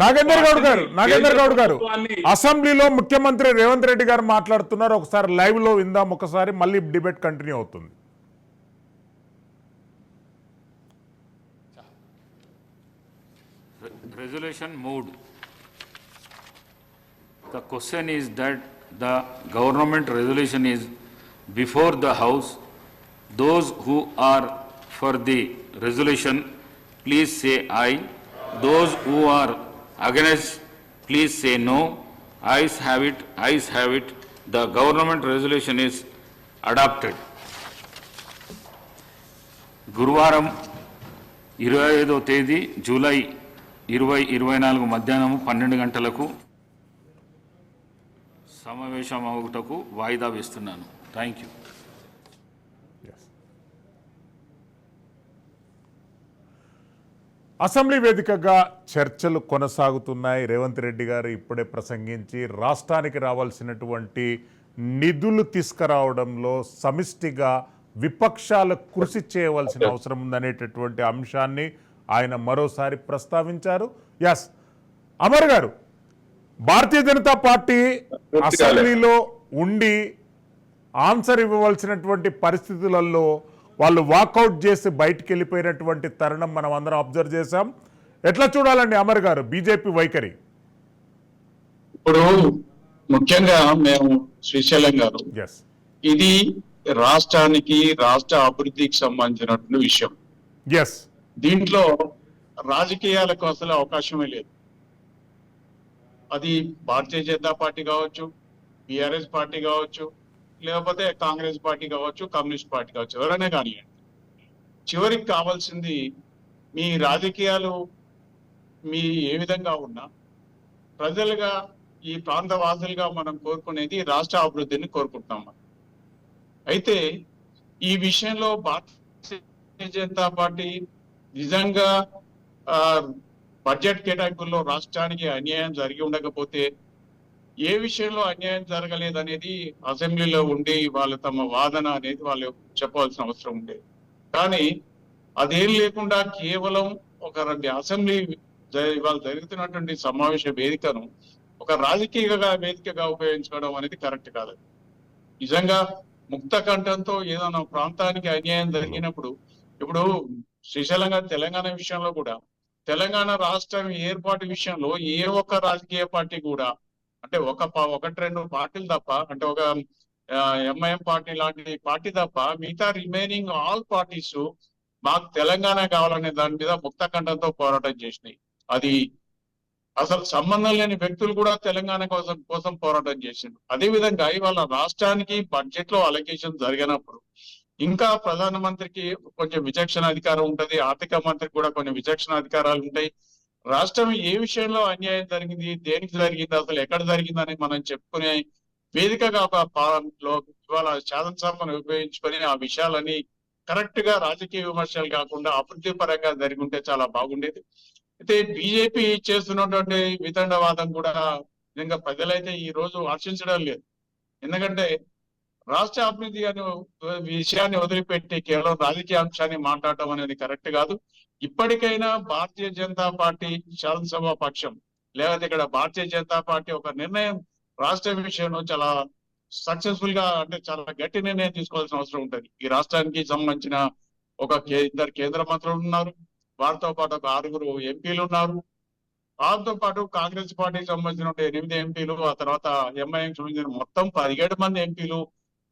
Speaker 1: నాగేందర్ గౌడ్ గారు అసెంబ్లీలో ముఖ్యమంత్రి రేవంత్ రెడ్డి గారు మాట్లాడుతున్నారు. ఒకసారి లైవ్ లో విందాం, ఒకసారి మళ్ళీ డిబేట్ కంటిన్యూ అవుతుంది.
Speaker 6: Resolution moved. The question is that the government resolution is before the House. Those who are for the resolution, please say aye. Those who are against, please say no. Ayes have it, ayes have it. The government resolution is adopted. గురువారం 25వ తేదీ July 2024 మధ్యాహ్నం 12 గంటలకు సమావేశం అవుటకు వాయిదా వేస్తున్నాను. Thank you.
Speaker 1: Assembly వేదికగా చర్చలు కొనసాగుతున్నాయి. రేవంత్ రెడ్డి గారు ఇప్పుడే ప్రసంగించి రాష్ట్రానికి రావాల్సినటువంటి నిధులు తీసుకురావడంలో సమిష్టిగా విపక్షాలు కృషి చేయవలసిన అవసరం ఉందనేటటువంటి అంశాన్ని ఆయన మరోసారి ప్రస్తావించారు. ఎస్ అమర్ గారు, భారతీయ జనతా పార్టీ అసెంబ్లీలో ఉండి ఆన్సర్ ఇవ్వవలసినటువంటి పరిస్థితులలో వాళ్ళు వాకౌట్ చేసి బయటికి వెళ్ళిపోయినటువంటి తరుణం మనం అందరం అబ్జర్వ్ చేశాం. ఎట్లా చూడాలండి అమర్ గారు బీజేపీ వైఖరి?
Speaker 4: ఇప్పుడు ముఖ్యంగా మేము శ్రీశైలం గారు, ఇది రాష్ట్రానికి, రాష్ట్ర అభివృద్ధికి సంబంధించినటువంటి విషయం. దీంట్లో రాజకీయాలకు అసలు అవకాశమే లేదు. అది భారతీయ జనతా పార్టీ కావచ్చు, బీఆర్ఎస్ పార్టీ కావచ్చు, లేకపోతే కాంగ్రెస్ పార్టీ కావచ్చు, కమ్యూనిస్ట్ పార్టీ కావచ్చు, ఎవరైనా కానివ్వండి. చివరికి కావాల్సింది మీ రాజకీయాలు మీ ఏ విధంగా ఉన్నా ప్రజలుగా, ఈ ప్రాంత వాసులుగా మనం కోరుకునేది రాష్ట్ర అభివృద్ధిని కోరుకుంటున్నాం. అయితే ఈ విషయంలో భారతీయ జనతా పార్టీ నిజంగా బడ్జెట్ కేటాయింపుల్లో రాష్ట్రానికి అన్యాయం జరిగి ఉండకపోతే, ఏ విషయంలో అన్యాయం జరగలేదనేది అసెంబ్లీలో ఉండి వాళ్ళు తమ వాదన అనేది వాళ్ళు చెప్పవలసిన అవసరం ఉండేది. కానీ అదేం లేకుండా కేవలం ఒక అసెంబ్లీ ఇవాళ జరుగుతున్నటువంటి సమావేశ వేదికను ఒక రాజకీయ వేదికగా ఉపయోగించుకోవడం అనేది కరెక్ట్ కాదు. నిజంగా ముక్త కంఠంతో ఏదైనా ప్రాంతానికి అన్యాయం జరిగినప్పుడు, ఇప్పుడు శ్రీశైలంగా తెలంగాణ విషయంలో కూడా తెలంగాణ రాష్ట్రం ఏర్పాటు విషయంలో ఏ ఒక్క రాజకీయ పార్టీ కూడా అంటే ఒకటి రెండు పార్టీలు తప్ప, అంటే ఒక ఎంఐఎం పార్టీ లాంటి పార్టీ తప్ప మిగతా రిమైనింగ్ ఆల్ పార్టీస్ మాకు తెలంగాణ కావాలనే దాని మీద ముక్త కంఠంతో పోరాటం చేసినాయి. అది అసలు సంబంధం లేని వ్యక్తులు కూడా తెలంగాణ కోసం పోరాటం చేసిండు. అదే విధంగా ఇవాళ రాష్ట్రానికి బడ్జెట్ లో అలొకేషన్ జరిగినప్పుడు ఇంకా ప్రధానమంత్రికి కొంచెం విచక్షణ అధికారం ఉంటది, ఆర్థిక మంత్రికి కూడా కొన్ని విచక్షణ అధికారాలు ఉంటాయి. రాష్ట్రం ఏ విషయంలో అన్యాయం జరిగింది, దేనికి జరిగింది, అసలు ఎక్కడ జరిగిందని మనం చెప్పుకునే వేదికగా ఇవాళ శాసనసభను ఉపయోగించుకొని ఆ విషయాలని కరెక్ట్ గా రాజకీయ విమర్శలు కాకుండా అభివృద్ధి పరంగా జరిగి ఉంటే చాలా బాగుండేది. అయితే బీజేపీ చేస్తున్నటువంటి వితండవాదం కూడా నిజంగా ప్రజలైతే ఈ రోజు హర్షించడం లేదు. ఎందుకంటే రాష్ట్ర అభివృద్ధి అనే విషయాన్ని వదిలిపెట్టి కేవలం రాజకీయ అంశాన్ని మాట్లాడటం అనేది కరెక్ట్ కాదు. ఇప్పటికైనా భారతీయ జనతా పార్టీ శాసనసభ పక్షం లేకపోతే ఇక్కడ భారతీయ జనతా పార్టీ ఒక నిర్ణయం రాష్ట్ర విషయంలో చాలా సక్సెస్ఫుల్ గా అంటే చాలా గట్టి నిర్ణయం తీసుకోవాల్సిన అవసరం ఉంటుంది. ఈ రాష్ట్రానికి సంబంధించిన ఇద్దరు కేంద్ర మంత్రులు ఉన్నారు, వారితో పాటు ఒక 6 ఎంపీలు ఉన్నారు, వారితో పాటు కాంగ్రెస్ పార్టీకి సంబంధించిన 8 ఎంపీలు, ఆ తర్వాత ఎంఐఎం సంబంధించిన మొత్తం 17 మంది ఎంపీలు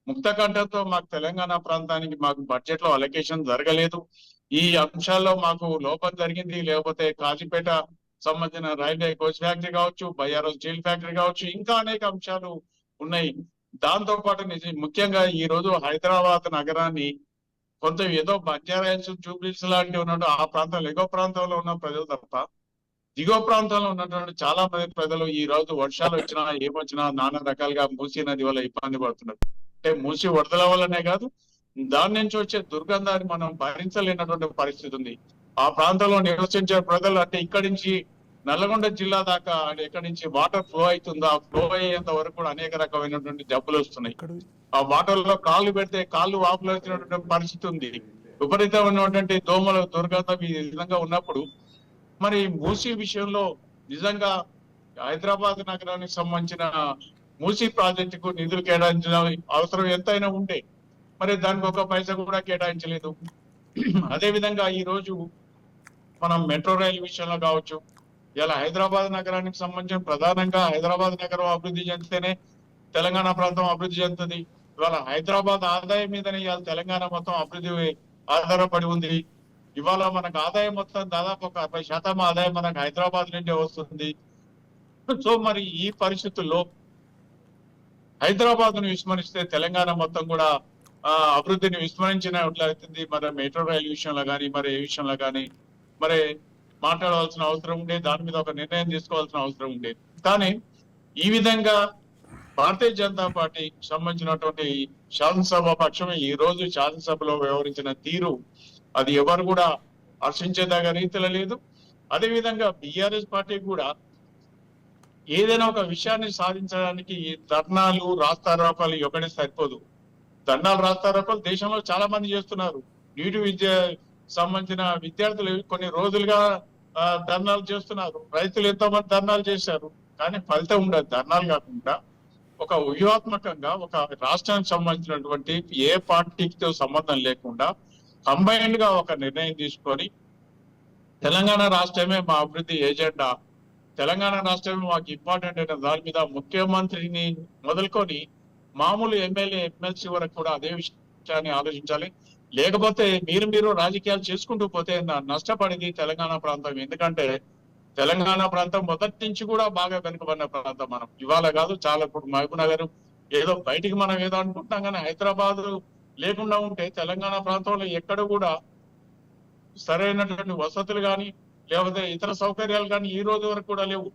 Speaker 4: ముక్త కంఠంతో మాకు తెలంగాణ ప్రాంతానికి మాకు బడ్జెట్ లో అలొకేషన్ జరగలేదు, ఈ అంశాల్లో మాకు లోపం జరిగింది, లేకపోతే కాజీపేట సంబంధించిన రైల్వే కోచ్ ఫ్యాక్టరీ కావచ్చు, బయ్యారం స్టీల్ ఫ్యాక్టరీ కావచ్చు, ఇంకా అనేక అంశాలు ఉన్నాయి. దాంతో పాటు ముఖ్యంగా ఈ రోజు హైదరాబాద్ నగరాన్ని కొంత ఏదో బంజారాహిల్స్ జూబ్లీస్ లాంటివి ఉన్నట్టు ఆ ప్రాంతంలో ఎగువ ప్రాంతంలో ఉన్న ప్రజలు తప్ప దిగువ ప్రాంతంలో ఉన్నటువంటి చాలా మంది ప్రజలు ఈ రోజు వర్షాలు వచ్చినా ఏమొచ్చినా నానా రకాలుగా మూసీ నది వల్ల ఇబ్బంది పడుతున్నారు. అంటే మూసీ వరదల వల్లనే కాదు, దాని నుంచి వచ్చే దుర్గంధాన్ని మనం భరించలేనటువంటి పరిస్థితి ఉంది. ఆ ప్రాంతంలో నివసించే ప్రజలు అంటే ఇక్కడి నుంచి నల్లగొండ జిల్లా దాకా అంటే ఎక్కడి నుంచి వాటర్ ఫ్లో అవుతుందో ఆ ఫ్లో అయ్యేంత వరకు కూడా అనేక రకమైనటువంటి జబ్బులు వస్తున్నాయి. ఆ వాటర్ లో కాళ్ళు పెడితే కాళ్ళు వాపులు వచ్చినటువంటి పరిస్థితి ఉంది. విపరీతమైనటువంటి దోమల దుర్గంధం ఈ విధంగా ఉన్నప్పుడు మరి మూసీ విషయంలో నిజంగా హైదరాబాద్ నగరానికి సంబంధించిన మూసీ ప్రాజెక్టుకు నిధులు కేటాయించిన అవసరం ఎంతైనా ఉంటే మరి దానికి ఒక పైసా కూడా కేటాయించలేదు. అదే విధంగా ఈ రోజు మనం మెట్రో రైలు విషయంలో కావచ్చు, ఇలా హైదరాబాద్ నగరానికి సంబంధించిన ప్రధానంగా హైదరాబాద్ నగరం అభివృద్ధి చెందితేనే తెలంగాణ ప్రాంతం అభివృద్ధి చెందుతుంది. ఇవాళ హైదరాబాద్ ఆదాయం మీదనే ఇవాళ తెలంగాణ మొత్తం అభివృద్ధి ఆధారపడి ఉంది. ఇవాళ మనకు ఆదాయం మొత్తం దాదాపు ఒక 60% ఆదాయం మనకు హైదరాబాద్ నుండే వస్తుంది. సో మరి ఈ పరిస్థితుల్లో హైదరాబాద్ ను విస్మరిస్తే తెలంగాణ మొత్తం కూడా అభివృద్ధిని విస్మరించినట్లయితుంది. మరి మెట్రో రైలు విషయంలో కానీ మరి ఏ విషయంలో కానీ మరి మాట్లాడవలసిన అవసరం ఉండే, దాని మీద ఒక నిర్ణయం తీసుకోవాల్సిన అవసరం ఉండేది. కానీ ఈ విధంగా భారతీయ జనతా పార్టీ సంబంధించినటువంటి శాసనసభ పక్షమే ఈ రోజు శాసనసభలో వ్యవహరించిన తీరు అది ఎవరు కూడా హర్షించేదగ్గ రీతిలో లేదు. అదే విధంగా బిఆర్ఎస్ పార్టీ కూడా ఏదైనా ఒక విషయాన్ని సాధించడానికి ధర్నాలు రాస్తారోకాలు ఒకటే సరిపోదు. ధర్నాలు రాస్తారోకాలు దేశంలో చాలా మంది చేస్తున్నారు. నీటి విద్య సంబంధించిన విద్యార్థులు కొన్ని రోజులుగా ధర్నాలు చేస్తున్నారు. రైతులు ఎంతో మంది ధర్నాలు చేశారు, కానీ ఫలితం ఉండదు. ధర్నాలు కాకుండా ఒక వ్యూహాత్మకంగా ఒక రాష్ట్రానికి సంబంధించినటువంటి ఏ పార్టీతో సంబంధం లేకుండా కంబైన్డ్ గా ఒక నిర్ణయం తీసుకొని తెలంగాణ రాష్ట్రమే మా అభివృద్ధి ఏజెండా, తెలంగాణ రాష్ట్రమే మాకు ఇంపార్టెంట్ అయిన దాని మీద ముఖ్యమంత్రిని మొదలుకొని మామూలు ఎమ్మెల్యే ఎమ్మెల్సీ వరకు కూడా అదే విషయాన్ని ఆలోచించాలి. లేకపోతే మీరు రాజకీయాలు చేసుకుంటూ పోతే నష్టపడింది తెలంగాణ ప్రాంతం. ఎందుకంటే తెలంగాణ ప్రాంతం మొదటి నుంచి కూడా బాగా వెనుకబడిన ప్రాంతం. మనం ఇవాళ కాదు, చాలా ఇప్పుడు మహబూబ్ నగర్ ఏదో బయటికి మనం ఏదో అనుకుంటున్నాం, కానీ హైదరాబాద్ లేకుండా ఉంటే తెలంగాణ ప్రాంతంలో ఎక్కడ కూడా సరైనటువంటి వసతులు కానీ లేకపోతే ఇతర సౌకర్యాలు కానీ ఈ రోజు వరకు కూడా లేవు.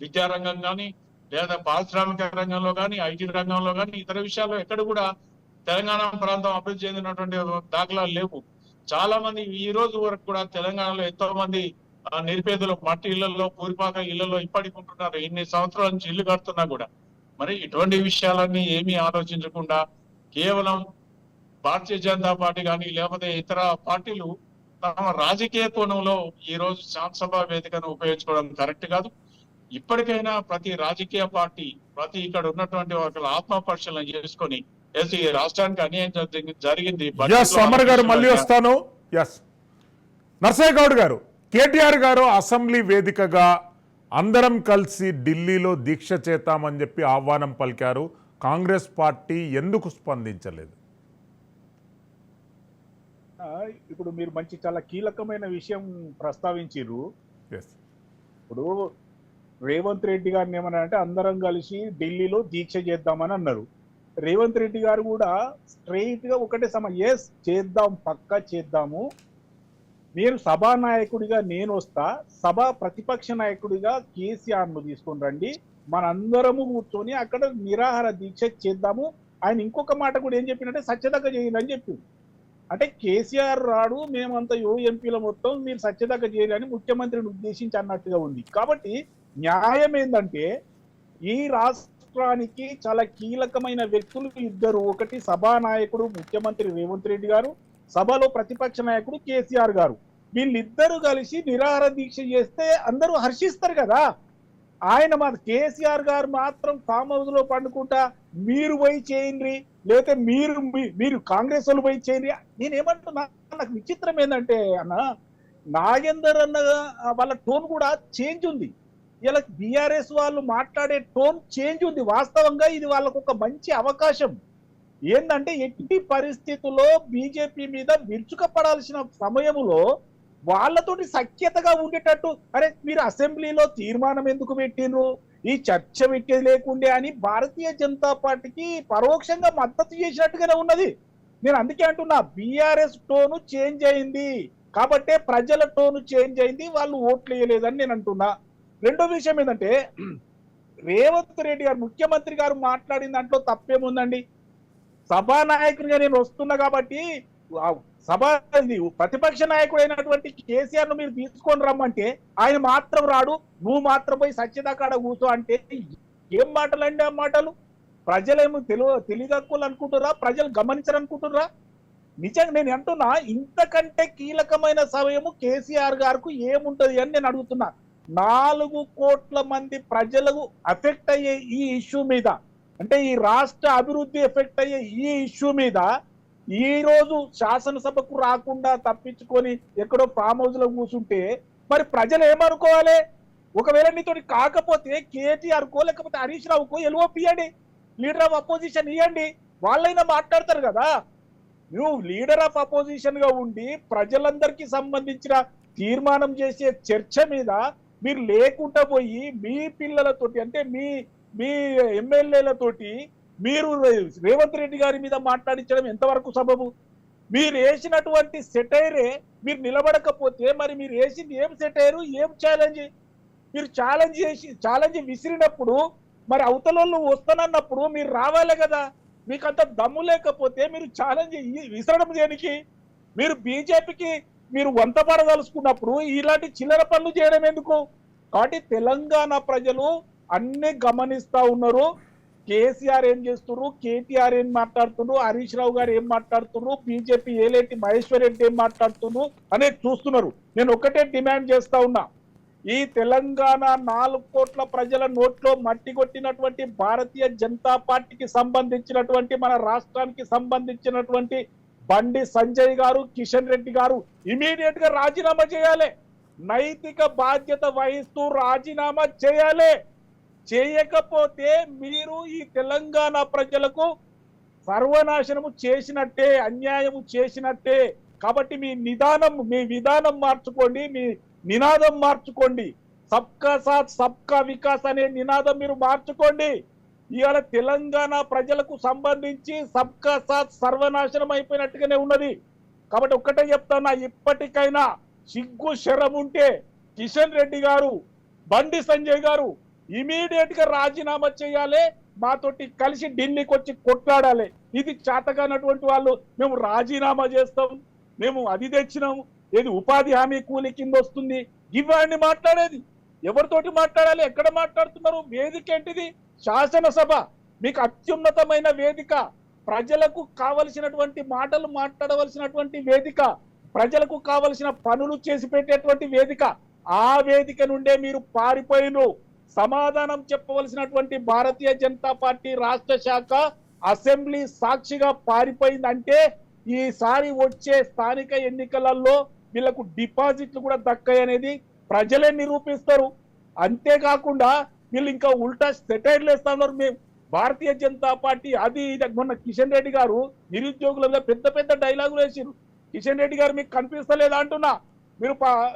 Speaker 4: విద్యారంగం కానీ లేదా పారిశ్రామిక రంగంలో కానీ ఐటీ రంగంలో కానీ ఇతర విషయాల్లో ఎక్కడ కూడా తెలంగాణ ప్రాంతం అభివృద్ధి చెందినటువంటి దాఖలాలు లేవు. చాలా మంది ఈ రోజు వరకు కూడా తెలంగాణలో ఎంతో మంది నిరుపేదలు మట్టి ఇళ్లలో పూరిపాక ఇళ్లలో ఇప్పటికి ఉంటున్నారు. ఇన్ని సంవత్సరాల నుంచి ఇల్లు కడుతున్నా కూడా మరి ఇటువంటి విషయాలన్నీ ఏమీ ఆలోచించకుండా కేవలం భారతీయ జనతా పార్టీ కానీ లేకపోతే ఇతర పార్టీలు తమ రాజకీయ కోణంలో ఈ రోజు శాసనసభ వేదికను ఉపయోగించుకోవడం కరెక్ట్ కాదు. ఇప్పటికైనా ప్రతి రాజకీయ పార్టీ ఇక్కడ ఉన్నటువంటి వాళ్ళ ఆత్మ పరిశీలన చేసుకొని ఎస్ ఈ రాష్ట్రానికి అన్యాయం జరిగింది.
Speaker 1: ఎస్ అమర్ గారు మళ్ళీ వస్తాను. ఎస్ నర్సయ్య గౌడ్ గారు, కేటీఆర్ గారు అసెంబ్లీ వేదికగా అందరం కలిసి ఢిల్లీలో దీక్ష చేద్దామని చెప్పి ఆహ్వానం పలికారు. కాంగ్రెస్ పార్టీ ఎందుకు స్పందించలేదు?
Speaker 5: ఇప్పుడు మీరు మంచి చాలా కీలకమైన విషయం ప్రస్తావించారు.
Speaker 1: ఎస్
Speaker 5: ఇప్పుడు రేవంత్ రెడ్డి గారిని ఏమన్నా అంటే అందరం కలిసి ఢిల్లీలో దీక్ష చేద్దామని అన్నారు. రేవంత్ రెడ్డి గారు కూడా స్ట్రైట్ గా ఒకటే ఎస్ చేద్దాం, పక్కా చేద్దాము. నేను సభానాయకుడిగా నేను వస్తా, సభా ప్రతిపక్ష నాయకుడిగా కేసీఆర్ ను తీసుకొని రండి, మనందరము కూర్చొని అక్కడ నిరాహార దీక్ష చేద్దాము. ఆయన ఇంకొక మాట కూడా ఏం చెప్పినట్టే సత్యదాకా చేయండి అని చెప్పింది. అంటే కేసీఆర్ రాడు, మేమంతా ఎంపీల మొత్తం మీరు సత్యదాకా చేయాలని ముఖ్యమంత్రిని ఉద్దేశించి అన్నట్టుగా ఉంది. కాబట్టి న్యాయం ఏంటంటే ఈ రాష్ట్రానికి చాలా కీలకమైన వ్యక్తులు ఇద్దరు, ఒకటి సభానాయకుడు ముఖ్యమంత్రి రేవంత్ రెడ్డి గారు, సభలో ప్రతిపక్ష నాయకుడు కేసీఆర్ గారు. వీళ్ళిద్దరూ కలిసి నిరాహార దీక్ష చేస్తే అందరూ హర్షిస్తారు కదా. ఆయన కేసీఆర్ గారు మాత్రం ఫామ్ హౌస్ లో పండుకుంటా మీరు పోయి చేయండి, లేకపోతే మీరు కాంగ్రెస్ వాళ్ళు పోయి చేయండి. నేనేమంటున్నా, నాకు విచిత్రం ఏంటంటే అన్న, నాగేందర్ అన్న వాళ్ళ టోన్ కూడా చేంజ్ ఉంది. ఇలా బీఆర్ఎస్ వాళ్ళు మాట్లాడే టోన్ చేంజ్ ఉంది. వాస్తవంగా ఇది వాళ్ళకు ఒక మంచి అవకాశం. ఏంటంటే ఎట్టి పరిస్థితుల్లో బీజేపీ మీద విరుచుకపడాల్సిన సమయంలో వాళ్ళతోటి సఖ్యతగా ఉండేటట్టు, అరే మీరు అసెంబ్లీలో తీర్మానం ఎందుకు పెట్టినరు, ఈ చర్చ పెట్టేది లేకుండే అని భారతీయ జనతా పార్టీకి పరోక్షంగా మద్దతు చేసినట్టుగానే ఉన్నది. నేను అందుకే అంటున్నా, బీఆర్ఎస్ టోను చేంజ్ అయింది కాబట్టే ప్రజల టోను చేంజ్ అయింది, వాళ్ళు ఓట్లు వేయలేదని నేను అంటున్నా. రెండో విషయం ఏంటంటే, రేవంత్ రెడ్డి గారు ముఖ్యమంత్రి గారు మాట్లాడిన దాంట్లో తప్పేముందండి? సభానాయకునిగా నేను వస్తున్నా కాబట్టి ప్రతిపక్ష నాయకుడు అయినటువంటి కేసీఆర్ ను మీరు తీసుకొని రమ్మంటే ఆయన మాత్రం రాడు, నువ్వు మాత్రం పోయి సత్యదాకాడ కూర్చో అంటే ఏం మాటలండి ఆ మాటలు? ప్రజలేమో తెలియదక్కులు అనుకుంటురా, ప్రజలు గమనించరనుకుంటురా? నిజంగా నేను అంటున్నా, ఇంతకంటే కీలకమైన సమయము కేసీఆర్ గారికి ఏముంటది అని నేను అడుగుతున్నా. 4 కోట్ల మంది ప్రజలకు అఫెక్ట్ అయ్యే ఈ ఇష్యూ మీద, అంటే ఈ రాష్ట్ర అభివృద్ధి ఎఫెక్ట్ అయ్యే ఈ ఇష్యూ మీద ఈ రోజు శాసనసభకు రాకుండా తప్పించుకొని ఎక్కడో ఫామ్ హౌస్ లో కూర్చుంటే మరి ప్రజలు ఏమనుకోవాలి? ఒకవేళ నీతోటి కాకపోతే కేటీఆర్ కో లేకపోతే హరీష్ రావుకో ఎల్ఓపి ఇవ్వండి, లీడర్ ఆఫ్ అపోజిషన్ ఇవ్వండి, వాళ్ళైనా మాట్లాడతారు కదా. నువ్వు లీడర్ ఆఫ్ అపోజిషన్ గా ఉండి ప్రజలందరికీ సంబంధించిన తీర్మానం చేసే చర్చ మీద మీరు లేకుండా పోయి మీ పిల్లలతోటి, అంటే మీ ఎమ్మెల్యేలతోటి మీరు రేవంత్ రెడ్డి గారి మీద మాట్లాడించడం ఎంతవరకు సబబు? మీరు వేసినటువంటి సెటైరే మీరు నిలబడకపోతే మరి మీరు వేసింది ఏం సెటైరు, ఏం ఛాలెంజ్? మీరు ఛాలెంజ్ విసిరినప్పుడు మరి అవతల వస్తానన్నప్పుడు మీరు రావాలి కదా. మీకు అంత దమ్ము లేకపోతే మీరు ఛాలెంజ్ విసరడం దేనికి? మీరు బీజేపీకి మీరు వంతపడదలుచుకున్నప్పుడు ఇలాంటి చిల్లర పనులు చేయడం ఎందుకు? కాబట్టి తెలంగాణ ప్రజలు అన్ని గమనిస్తా ఉన్నారు. కేసీఆర్ ఏం చేస్తున్నారు, కేటీఆర్ ఏం మాట్లాడుతున్నారు, హరీష్ రావు గారు ఏం మాట్లాడుతున్నారు, బీజేపీ ఏలేటి మహేశ్వర్ రెడ్డి ఏం మాట్లాడుతున్నారు అనేది చూస్తున్నారు. నేను ఒకటే డిమాండ్ చేస్తా ఉన్నా, ఈ తెలంగాణ 4 కోట్ల ప్రజల నోట్లో మట్టి కొట్టినటువంటి భారతీయ జనతా పార్టీకి సంబంధించినటువంటి మన రాష్ట్రానికి సంబంధించినటువంటి బండి సంజయ్ గారు, కిషన్ రెడ్డి గారు ఇమీడియట్ గా రాజీనామా చేయాలి. నైతిక బాధ్యత వహిస్తూ రాజీనామా చేయాలి. చేయకపోతే మీరు ఈ తెలంగాణ ప్రజలకు సర్వనాశనము చేసినట్టే, అన్యాయము చేసినట్టే. కాబట్టి మీ విధానం మార్చుకోండి, మీ నినాదం మార్చుకోండి. సబ్కా సాత్ సబ్కా వికాస్ అనే నినాదం మీరు మార్చుకోండి. ఇవాళ తెలంగాణ ప్రజలకు సంబంధించి సబ్కా సాత్ సర్వనాశనం అయిపోయినట్టుగానే ఉన్నది. కాబట్టి ఒక్కటే చెప్తున్నా, ఇప్పటికైనా సిగ్గు శరం ఉంటే కిషన్ రెడ్డి గారు, బండి సంజయ్ గారు ఇమీడియట్ గా రాజీనామా చేయాలి. మాతోటి కలిసి ఢిల్లీకి వచ్చి కొట్లాడాలి. ఇది చేతగానటువంటి వాళ్ళు మేము రాజీనామా చేస్తాం, మేము అది తెచ్చినాము, ఏది ఉపాధి హామీ కూలి కింద వస్తుంది, ఇవన్నీ మాట్లాడేది ఎవరితోటి మాట్లాడాలి? ఎక్కడ మాట్లాడుతున్నారు? వేదిక ఏంటిది? శాసనసభ మీకు అత్యున్నతమైన వేదిక, ప్రజలకు కావలసినటువంటి మాటలు మాట్లాడవలసినటువంటి వేదిక, ప్రజలకు కావలసిన పనులు చేసి పెట్టేటువంటి వేదిక. ఆ వేదిక నుండే మీరు పారిపోయిను. సమాధానం చెప్పవలసినటువంటి భారతీయ జనతా పార్టీ రాష్ట్ర శాఖ అసెంబ్లీ సాక్షిగా పారిపోయిందంటే ఈసారి వచ్చే స్థానిక ఎన్నికలలో వీళ్ళకు డిపాజిట్లు కూడా దక్కాయి అనేది ప్రజలే నిరూపిస్తారు. అంతేకాకుండా వీళ్ళు ఇంకా ఉల్టా సెటైర్లు వేస్తా ఉన్నారు. మేము భారతీయ జనతా పార్టీ అది మొన్న కిషన్ రెడ్డి గారు నిరుద్యోగుల మీద పెద్ద పెద్ద డైలాగులు వేసారు. కిషన్ రెడ్డి గారు మీకు కనిపిస్తలేదా అంటున్నా,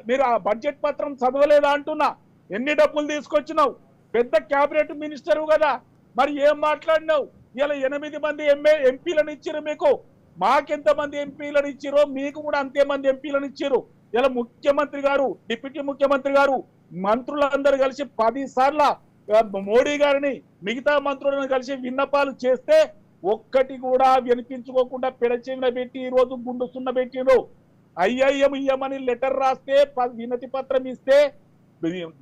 Speaker 5: మీరు ఆ బడ్జెట్ పత్రం చదవలేదా అంటున్నా, ఎన్ని డబ్బులు తీసుకొచ్చినావు, పెద్ద క్యాబినెట్ మినిస్టర్ కదా, మరి ఏం మాట్లాడినావు? ఇలా 8 మంది ఎంపీలను ఇచ్చారు మీకు, మాకెంత మంది ఎంపీలను ఇచ్చారో మీకు కూడా అంతే మంది ఎంపీలను ఇచ్చారు. ఇలా ముఖ్యమంత్రి గారు, డిప్యూటీ ముఖ్యమంత్రి గారు, మంత్రులందరూ కలిసి 10 సార్లు మోడీ గారిని మిగతా మంత్రులను కలిసి విన్నపాలు చేస్తే ఒక్కటి కూడా వినిపించుకోకుండా పెడచెవిన పెట్టి ఈ రోజు గుండు సున్న పెట్టిరు. ఐఐఎం ఇయ్యమని లెటర్ రాస్తే వినతి పత్రం ఇస్తే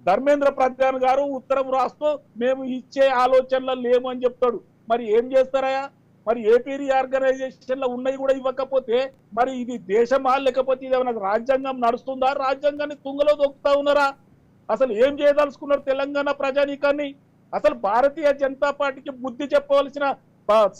Speaker 5: ధర్మేంద్ర ప్రధాన్ గారు ఉత్తరం రాస్తూ మేము ఇచ్చే ఆలోచనలు లేము అని చెప్తాడు. మరి ఏం చేస్తారా? మరి ఏపీ రీఆర్గనైజేషన్ లో ఉన్నాయి కూడా ఇవ్వకపోతే మరి ఇది దేశమా లేకపోతే ఇది ఏమైనా రాజ్యాంగం నడుస్తుందా? రాజ్యాంగాన్ని తుంగలో దొక్కుతా ఉన్నారా? అసలు ఏం చేయదలుచుకున్నారు తెలంగాణ ప్రజానీకాన్ని? అసలు భారతీయ జనతా పార్టీకి బుద్ధి చెప్పవలసిన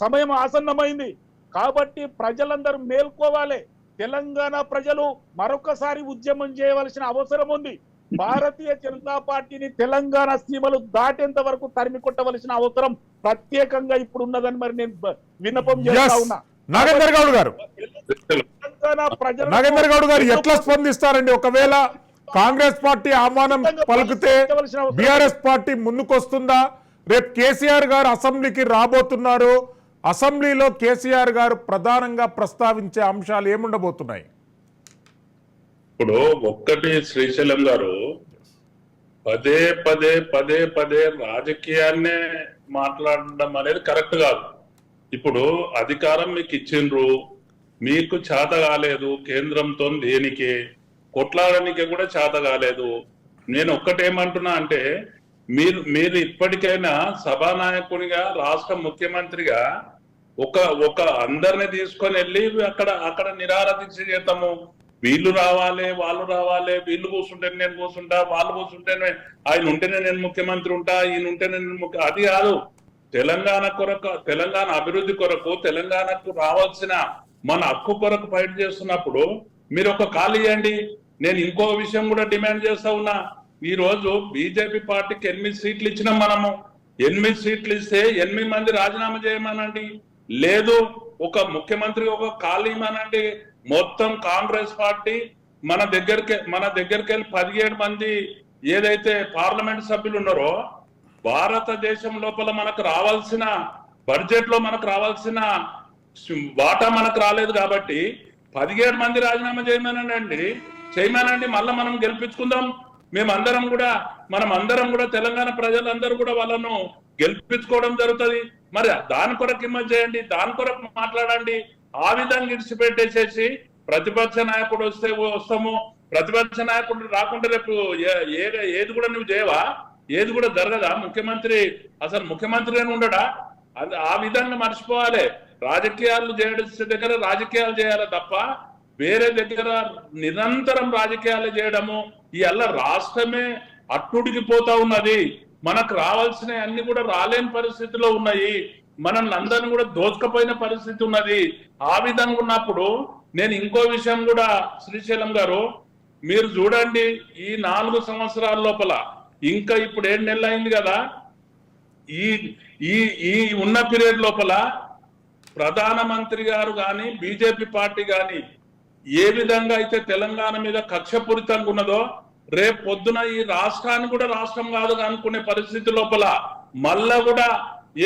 Speaker 5: సమయం ఆసన్నమైంది. కాబట్టి ప్రజలందరూ మేల్కోవాలి. తెలంగాణ ప్రజలు మరొకసారి ఉద్యమం చేయవలసిన అవసరం ఉంది. భారతీయ జనతా పార్టీని తెలంగాణ సీమలు దాటేంత వరకు తరిమి కొట్టవలసిన అవసరం ప్రత్యేకంగా ఇప్పుడు ఉన్నదని మరి నేను విన్నపం చేస్తా ఉన్నా.
Speaker 1: నాగేందర్ గౌడ్ గారు, నాగేందర్ గౌడ్ గారు ఎట్లా స్పందిస్తారండి ఒకవేళ కాంగ్రెస్ పార్టీ ఆహ్వానం పలుకుతే? BRS party ముందుకొస్తుందా? రేపు కేసీఆర్ గారు అసెంబ్లీకి రాబోతున్నారు. అసెంబ్లీలో కేసీఆర్ గారు ప్రధానంగా ప్రస్తావించే అంశాలు ఏముండబోతున్నాయి?
Speaker 3: ఇప్పుడు ఒక్కటి శ్రీశైలం గారు పదే పదే రాజకీయాన్నే మాట్లాడడం అనేది కరెక్ట్ కాదు. ఇప్పుడు అధికారం మీకు ఇచ్చిండ్రు, మీకు చేత కాలేదు, కేంద్రంతో దేనికి కొట్లాడడానికి కూడా చేత కాలేదు. నేను ఒక్కటేమంటున్నా అంటే మీరు ఇప్పటికైనా సభానాయకునిగా రాష్ట్ర ముఖ్యమంత్రిగా ఒక అందరిని తీసుకొని వెళ్ళి అక్కడ నిరాహార దీక్ష చేద్దాము. వీళ్ళు రావాలి, వాళ్ళు రావాలి, వీళ్ళు కూర్చుంటేనే నేను కూర్చుంటా, వాళ్ళు కూర్చుంటేనే ఆయన ఉంటేనే నేను ముఖ్యమంత్రి ఉంటా, ఈయన ఉంటేనే నేను అది కాదు. తెలంగాణ కొరకు, తెలంగాణ అభివృద్ధి కొరకు, తెలంగాణకు రావాల్సిన మన హక్కు కొరకు ఫైట్ చేస్తున్నప్పుడు మీరు ఒక కాల్ ఇవ్వండి. నేను ఇంకో విషయం కూడా డిమాండ్ చేస్తా ఉన్నా. ఈ రోజు బీజేపీ పార్టీకి 8 సీట్లు ఇచ్చినాం మనము. 8 సీట్లు ఇస్తే 8 మంది రాజీనామా చేయమనండి, లేదు ఒక ముఖ్యమంత్రి ఒక కాల్ ఇవ్వమనండి. మొత్తం కాంగ్రెస్ పార్టీ మన దగ్గరికి వెళ్ళి 17 మంది ఏదైతే పార్లమెంట్ సభ్యులు ఉన్నారో, భారతదేశం లోపల మనకు రావాల్సిన బడ్జెట్ లో మనకు రావాల్సిన వాటా మనకు రాలేదు కాబట్టి 17 మంది రాజీనామా చేయమనండి. మళ్ళా మనం గెలిపించుకుందాం. మనం అందరం కూడా తెలంగాణ ప్రజలందరూ కూడా వాళ్ళను గెలిపించుకోవడం జరుగుతుంది. మరి దాని కొరకు హిమ్మత్ చేయండి, దాని కొరకు మాట్లాడండి. ఆ విధంగా ఇడిచిపెట్టేసేసి ప్రతిపక్ష నాయకుడు వస్తే వస్తాము, ప్రతిపక్ష నాయకుడు రాకుంటే రేపు ఏది కూడా నువ్వు చేయవా? ఏది కూడా జరగదా? అసలు ముఖ్యమంత్రి ఉండడా? ఆ విధంగా మర్చిపోవాలి. రాజకీయాలు చేయడం దగ్గర రాజకీయాలు చేయాలి తప్ప వేరే దగ్గర నిరంతరం రాజకీయాలు చేయడము, ఇవాళ రాష్ట్రమే అట్టుడికిపోతా ఉన్నది. మనకు రావాల్సిన అన్ని కూడా రాలేని పరిస్థితిలో ఉన్నాయి. మనల్ని అందరిని కూడా దోచుకపోయిన పరిస్థితి ఉన్నది. ఆ విధంగా ఉన్నప్పుడు నేను ఇంకో విషయం కూడా శ్రీశైలం గారు మీరు చూడండి, ఈ 4 సంవత్సరాల లోపల ఇంకా ఇప్పుడు 7 నెలలు అయింది కదా, ఈ ఉన్న పీరియడ్ లోపల ప్రధానమంత్రి గారు కానీ బీజేపీ పార్టీ కానీ ఏ విధంగా అయితే తెలంగాణ మీద కక్షపూరితంగా ఉన్నదో, రేపు పొద్దున ఈ రాష్ట్రాన్ని కూడా రాష్ట్రం కాదు అనుకునే పరిస్థితి లోపల మళ్ళా కూడా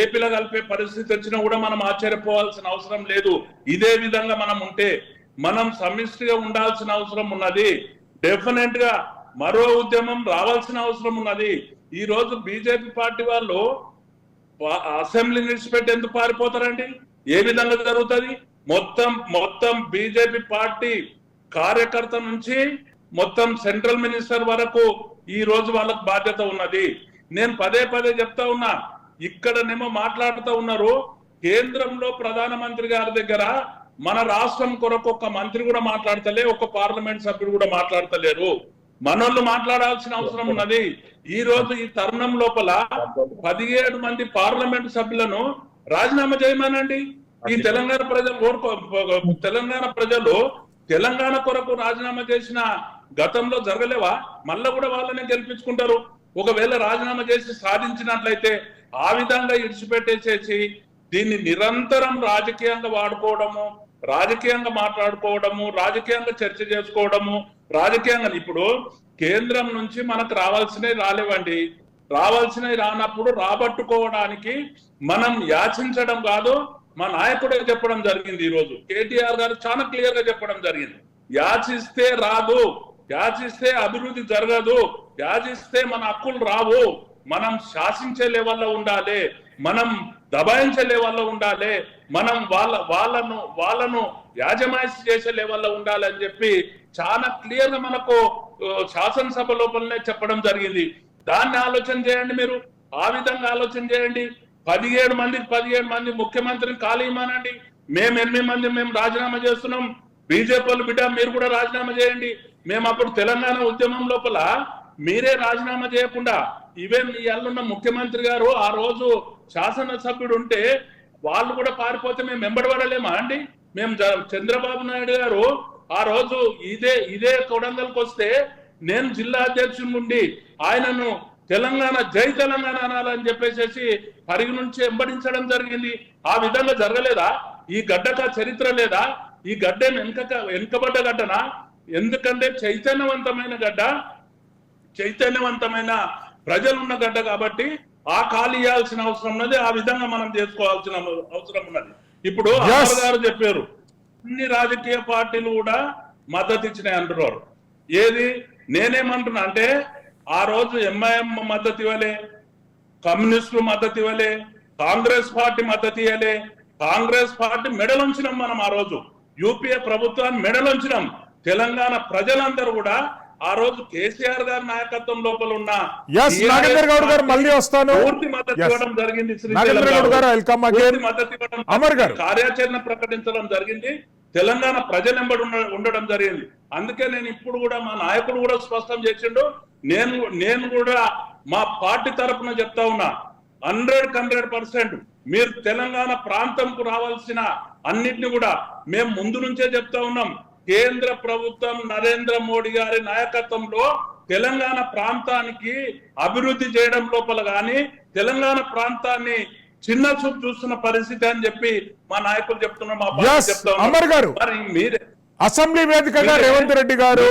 Speaker 3: ఏపీలో కలిపే పరిస్థితి వచ్చినా కూడా మనం ఆశ్చర్యపోవాల్సిన అవసరం లేదు. ఇదే విధంగా మనం ఉంటే మనం సమిష్టిగా ఉండాల్సిన అవసరం ఉన్నది. డెఫినెట్ గా మరో ఉద్యమం రావాల్సిన అవసరం ఉన్నది. ఈ రోజు బీజేపీ పార్టీ వాళ్ళు అసెంబ్లీ విడిచిపెట్టి ఎందుకు పారిపోతారండి? ఏ విధంగా జరుగుతుంది? మొత్తం బీజేపీ పార్టీ కార్యకర్త నుంచి మొత్తం సెంట్రల్ మినిస్టర్ వరకు ఈ రోజు వాళ్ళకు బాధ్యత ఉన్నది. నేను పదే చెప్తా ఉన్నా, ఇక్కడనేమో మాట్లాడుతూ ఉన్నారు, కేంద్రంలో ప్రధానమంత్రి గారి దగ్గర మన రాష్ట్రం కొరకు ఒక మంత్రి కూడా మాట్లాడతలే, ఒక పార్లమెంట్ సభ్యుడు కూడా మాట్లాడతలేరు. మనోళ్ళు మాట్లాడాల్సిన అవసరం ఉన్నది. ఈ రోజు ఈ తరుణం లోపల 17 మంది పార్లమెంట్ సభ్యులను రాజీనామా చేయమనండి. ఈ తెలంగాణ ప్రజలు తెలంగాణ ప్రజలు తెలంగాణ కొరకు రాజీనామా చేసిన గతంలో జరగలేవా? మళ్ళా కూడా వాళ్ళనే గెలిపించుకుంటారు. ఒకవేళ రాజీనామా చేసి సాధించినట్లయితే ఆ విధంగా ఇడిచిపెట్టేసేసి దీన్ని నిరంతరం రాజకీయంగా వాడుకోవడము, రాజకీయంగా మాట్లాడుకోవడము, రాజకీయంగా చర్చ చేసుకోవడము, రాజకీయంగా ఇప్పుడు కేంద్రం నుంచి మనకు రావాల్సినవి రాలేవండి. రావాల్సినవి రానప్పుడు రాబట్టుకోవడానికి మనం యాచించడం కాదు. మా నాయకుడే చెప్పడం జరిగింది. ఈ రోజు కేటీఆర్ గారు చాలా క్లియర్ గా చెప్పడం జరిగింది. యాచిస్తే రాదు, యాచిస్తే అభివృద్ధి జరగదు, యాచిస్తే మన హక్కులు రావు. మనం శాసించే లెవెల్లో ఉండాలి, మనం దబాయించే లెవెల్లో ఉండాలి, మనం వాళ్ళను యాజమాయిషి చేసే లెవెల్లో ఉండాలి అని చెప్పి చాలా క్లియర్ గా మనకు శాసనసభ లోపలనే చెప్పడం జరిగింది. దాన్ని ఆలోచన చేయండి. మీరు ఆ విధంగా ఆలోచన చేయండి. 17 మంది ముఖ్యమంత్రిని ఖాళీ ఇవ్వనండి. మేము 8 మంది మేము రాజీనామా చేస్తున్నాం. బీజేపీ వాళ్ళు బిడ్డ మీరు కూడా రాజీనామా చేయండి. మేము అప్పుడు తెలంగాణ ఉద్యమం లోపల మీరే రాజీనామా చేయకుండా ఈవెన్ ఈ అల్లున్న ముఖ్యమంత్రి గారు ఆ రోజు శాసనసభ్యుడు ఉంటే వాళ్ళు కూడా పారిపోతే మేము వెంబడబడలేమా అండి? మేము చంద్రబాబు నాయుడు గారు ఆ రోజు ఇదే కొడంగల్కి వస్తే నేను జిల్లా అధ్యక్షుడి నుండి ఆయనను తెలంగాణ జై తెలంగాణ అనాలని చెప్పేసి పరిగి నుంచి వెంబడించడం జరిగింది. ఆ విధంగా జరగలేదా? ఈ గడ్డక చరిత్ర లేదా? ఈ గడ్డ వెనుకబడ్డ గడ్డనా? ఎందుకంటే చైతన్యవంతమైన గడ్డ, చైతన్యవంతమైన ప్రజలున్న గడ్డ కాబట్టి ఆ ఖాళీ ఇవ్వాల్సిన అవసరం ఉన్నది. ఆ విధంగా మనం చేసుకోవాల్సిన అవసరం ఉన్నది. ఇప్పుడు అమర్ గారు చెప్పారు అన్ని రాజకీయ పార్టీలు కూడా మద్దతు ఇచ్చినాయి అంటున్నారు. ఏది నేనేమంటున్నా అంటే ఆ రోజు ఎంఐఎం మద్దతు ఇవ్వలే, కమ్యూనిస్టులు మద్దతు ఇవ్వలే, కాంగ్రెస్ పార్టీ మద్దతు ఇవ్వలే. కాంగ్రెస్ పార్టీ మెడలుంచినాం మనం. ఆ రోజు యూపీఏ ప్రభుత్వాన్ని మెడలుంచినాం. తెలంగాణ ప్రజలందరూ కూడా ఆ రోజు కేసీఆర్ గారి నాయకత్వం లోపల ఉన్న
Speaker 1: నాగేంద్ర గౌడ్ గారు మళ్ళీ వస్తాను.
Speaker 3: పూర్తి మద్దతు ఇవ్వడం జరిగింది.
Speaker 1: అమర్ గారు
Speaker 3: కార్యాచరణ ప్రకటించడం జరిగింది. తెలంగాణ ప్రజలు ఎంబడి ఉండడం జరిగింది. అందుకే నేను ఇప్పుడు కూడా మా నాయకుడు కూడా స్పష్టం చేసిండు. నేను కూడా మా పార్టీ తరఫున చెప్తా ఉన్నా 100% మీరు తెలంగాణ ప్రాంతంకు రావాల్సిన అన్నిటిని కూడా మేము ముందు నుంచే చెప్తా ఉన్నాం. కేంద్ర ప్రభుత్వం నరేంద్ర మోడీ గారి నాయకత్వంలో తెలంగాణ ప్రాంతానికి అభివృద్ధి చేయడం లోపల గాని తెలంగాణ ప్రాంతాన్ని చిన్న చూపు చూస్తున్న పరిస్థితి అని చెప్పి మా నాయకులు చెప్తున్నారు. మా పార్టీ చెప్తా
Speaker 1: అమర్ గారు
Speaker 3: మరి మీరే
Speaker 1: అసెంబ్లీ వేదికగా రేవంత్ రెడ్డి గారు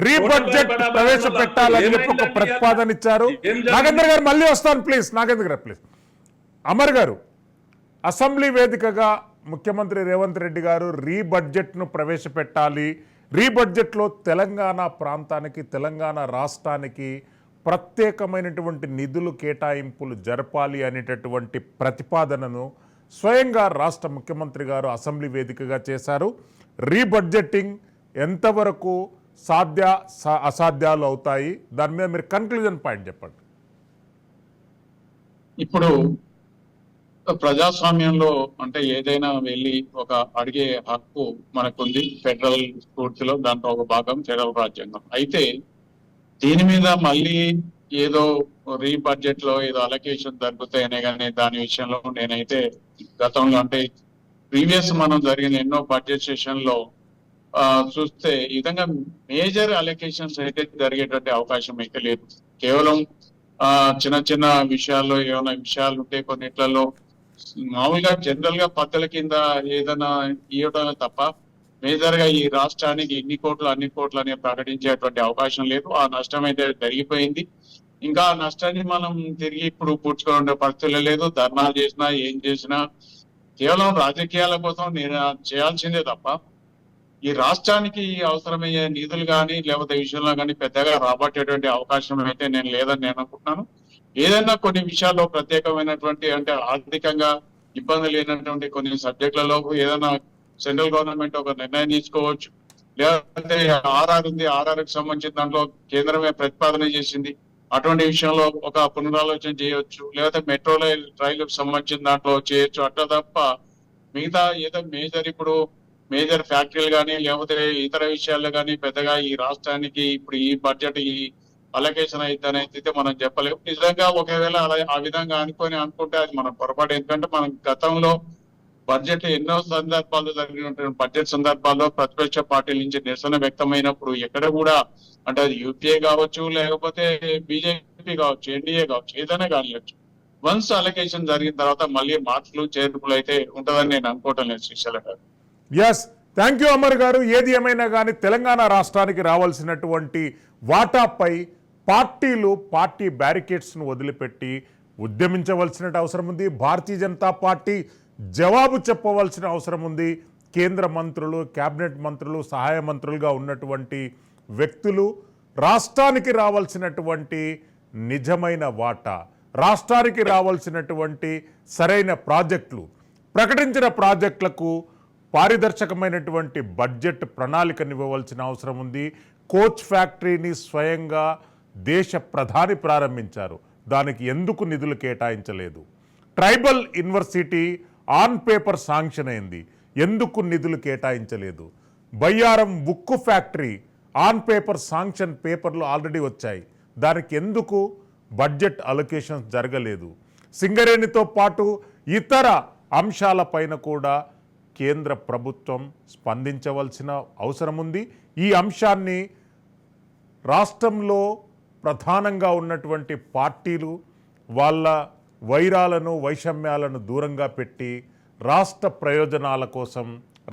Speaker 1: రీబడ్జెట్ ప్రవేశపెట్టాలని చెప్పి ఒక ప్రతిపాదన ఇచ్చారు. నాగేంద్ర గారు మళ్ళీ వస్తాను ప్లీజ్. నాగేంద్ర గారు ప్లీజ్. అమర్ గారు అసెంబ్లీ వేదికగా ముఖ్యమంత్రి రేవంత్ రెడ్డి గారు రీబడ్జెట్ను ప్రవేశపెట్టాలి, రీబడ్జెట్లో తెలంగాణ ప్రాంతానికి తెలంగాణ రాష్ట్రానికి ప్రత్యేకమైనటువంటి నిధులు కేటాయింపులు జరపాలి అనేటటువంటి ప్రతిపాదనను స్వయంగా రాష్ట్ర ముఖ్యమంత్రి గారు అసెంబ్లీ వేదికగా చేశారు. రీబడ్జెటింగ్ ఎంతవరకు అసాధ్యాలు అవుతాయి, దాని మీద మీరు కన్క్లూజన్ పాయింట్ చెప్పండి.
Speaker 4: ఇప్పుడు ప్రజాస్వామ్యంలో అంటే ఏదైనా వెళ్ళి ఒక అడిగే హక్కు మనకుంది ఫెడరల్ స్ఫూర్తిలో. దాంట్లో ఒక భాగం ఫెడరల్ రాజ్యాంగం. అయితే దీని మీద మళ్ళీ ఏదో రీబడ్జెట్ లో ఏదో అలొకేషన్ జరుగుతాయనే కానీ దాని విషయంలో నేనైతే గతంలో అంటే ప్రీవియస్ మనం జరిగిన ఎన్నో బడ్జెట్ సెషన్ లో చూస్తే ఈ విధంగా మేజర్ అలొకేషన్స్ అయితే జరిగేటువంటి అవకాశం అయితే లేదు. కేవలం చిన్న చిన్న విషయాల్లో ఏమైనా విషయాలు ఉంటే కొన్నిట్లలో మామూలుగా జనరల్ గా పద్ధతుల కింద ఏదైనా ఇవ్వడం తప్ప మేజర్ గా ఈ రాష్ట్రానికి ఇన్ని కోట్లు అన్ని కోట్లు అని ప్రకటించేటువంటి అవకాశం లేదు. ఆ నష్టం అయితే జరిగిపోయింది. ఇంకా ఆ నష్టాన్ని మనం తిరిగి ఇప్పుడు పూడ్చుకునే పరిస్థితులు లేదు. ధర్నాలు చేసినా ఏం చేసినా కేవలం రాజకీయాల కోసం నేను చేయాల్సిందే తప్ప ఈ రాష్ట్రానికి అవసరమయ్యే నిధులు కానీ లేకపోతే విషయంలో కానీ పెద్దగా రాబట్టేటువంటి అవకాశం అయితే నేను లేదని నేను అనుకుంటున్నాను. ఏదైనా కొన్ని విషయాల్లో ప్రత్యేకమైనటువంటి అంటే ఆర్థికంగా ఇబ్బంది లేనటువంటి కొన్ని సబ్జెక్టులలో ఏదైనా సెంట్రల్ గవర్నమెంట్ ఒక నిర్ణయం తీసుకోవచ్చు. లేకపోతే ఆర్ఆర్ ఉంది, ఆర్ఆర్కి సంబంధించిన దాంట్లో కేంద్రమే ప్రతిపాదన చేసింది, అటువంటి విషయంలో ఒక పునరాలోచన చేయొచ్చు. లేకపోతే మెట్రో రైలుకు సంబంధించిన దాంట్లో చేయొచ్చు. అట్లా తప్ప మిగతా ఏదో ఇప్పుడు మేజర్ ఫ్యాక్టరీలు కానీ లేకపోతే ఇతర విషయాల్లో కానీ పెద్దగా ఈ రాష్ట్రానికి ఇప్పుడు ఈ బడ్జెట్ ఈ అలొకేషన్ అయితే మనం చెప్పలేము. నిజంగా ఒకవేళ అలా ఆ విధంగా అనుకుంటే అది మన పొరపాటు. ఎందుకంటే మనం గతంలో బడ్జెట్ ఎన్నో సందర్భాల్లో జరిగినటువంటి బడ్జెట్ సందర్భాల్లో ప్రతిపక్ష పార్టీల నుంచి నిరసన వ్యక్తమైనప్పుడు ఎక్కడ కూడా అంటే అది యూపీఏ కావచ్చు, లేకపోతే బీజేపీ కావచ్చు, ఎన్డీఏ కావచ్చు, ఏదైనా కానివచ్చు, వన్స్ అలొకేషన్ జరిగిన తర్వాత మళ్ళీ మార్పులు చేర్పులు అయితే ఉంటుందని నేను అనుకోవటం లేదు శ్రీశైల గారు.
Speaker 1: ఎస్, థ్యాంక్ యూ అమర్ గారు. ఏది ఏమైనా కానీ తెలంగాణ రాష్ట్రానికి రావాల్సినటువంటి వాటాపై పార్టీలు పార్టీ బ్యారికేడ్స్ను వదిలిపెట్టి ఉద్యమించవలసిన అవసరం ఉంది. భారతీయ జనతా పార్టీ జవాబు చెప్పవలసిన అవసరం ఉంది. కేంద్ర మంత్రులు, కేబినెట్ మంత్రులు, సహాయ మంత్రులుగా ఉన్నటువంటి వ్యక్తులు రాష్ట్రానికి రావాల్సినటువంటి నిజమైన వాటా, రాష్ట్రానికి రావాల్సినటువంటి సరైన ప్రాజెక్టులు, ప్రకటించిన ప్రాజెక్టులకు పారదర్శకమైనటువంటి బడ్జెట్ ప్రణాళికనివ్వవలసిన అవసరం ఉంది. కోచ్ ఫ్యాక్టరీని స్వయంగా దేశ ప్రధాని ప్రారంభించారు, దానికి ఎందుకు నిధులు కేటాయించలేదు? Tribal university on paper sanction అయింది, ఎందుకు నిధులు కేటాయించలేదు? బయ్యారం ఉక్కు ఫ్యాక్టరీ ఆన్ పేపర్ శాంక్షన్ పేపర్లు ఆల్రెడీ వచ్చాయి, దానికి ఎందుకు బడ్జెట్ అలొకేషన్స్ జరగలేదు? సింగరేణితో పాటు ఇతర అంశాలపైన కూడా కేంద్ర ప్రభుత్వం స్పందించవలసిన అవసరం ఉంది. ఈ అంశాన్ని రాష్ట్రంలో ప్రధానంగా ఉన్నటువంటి పార్టీలు వాళ్ళ వైరాలను, వైషమ్యాలను దూరంగా పెట్టి రాష్ట్ర ప్రయోజనాల కోసం,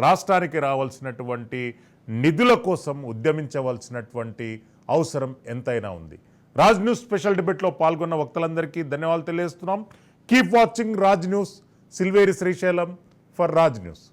Speaker 1: రాష్ట్రానికి రావాల్సినటువంటి నిధుల కోసం ఉద్యమించవలసినటువంటి అవసరం ఎంతైనా ఉంది. రాజ్ న్యూస్ స్పెషల్ డిబేట్లో పాల్గొన్న వక్తలందరికీ ధన్యవాదాలు తెలియజేస్తున్నాం. Keep watching Raj news. Silveri Srisailam for Raj news.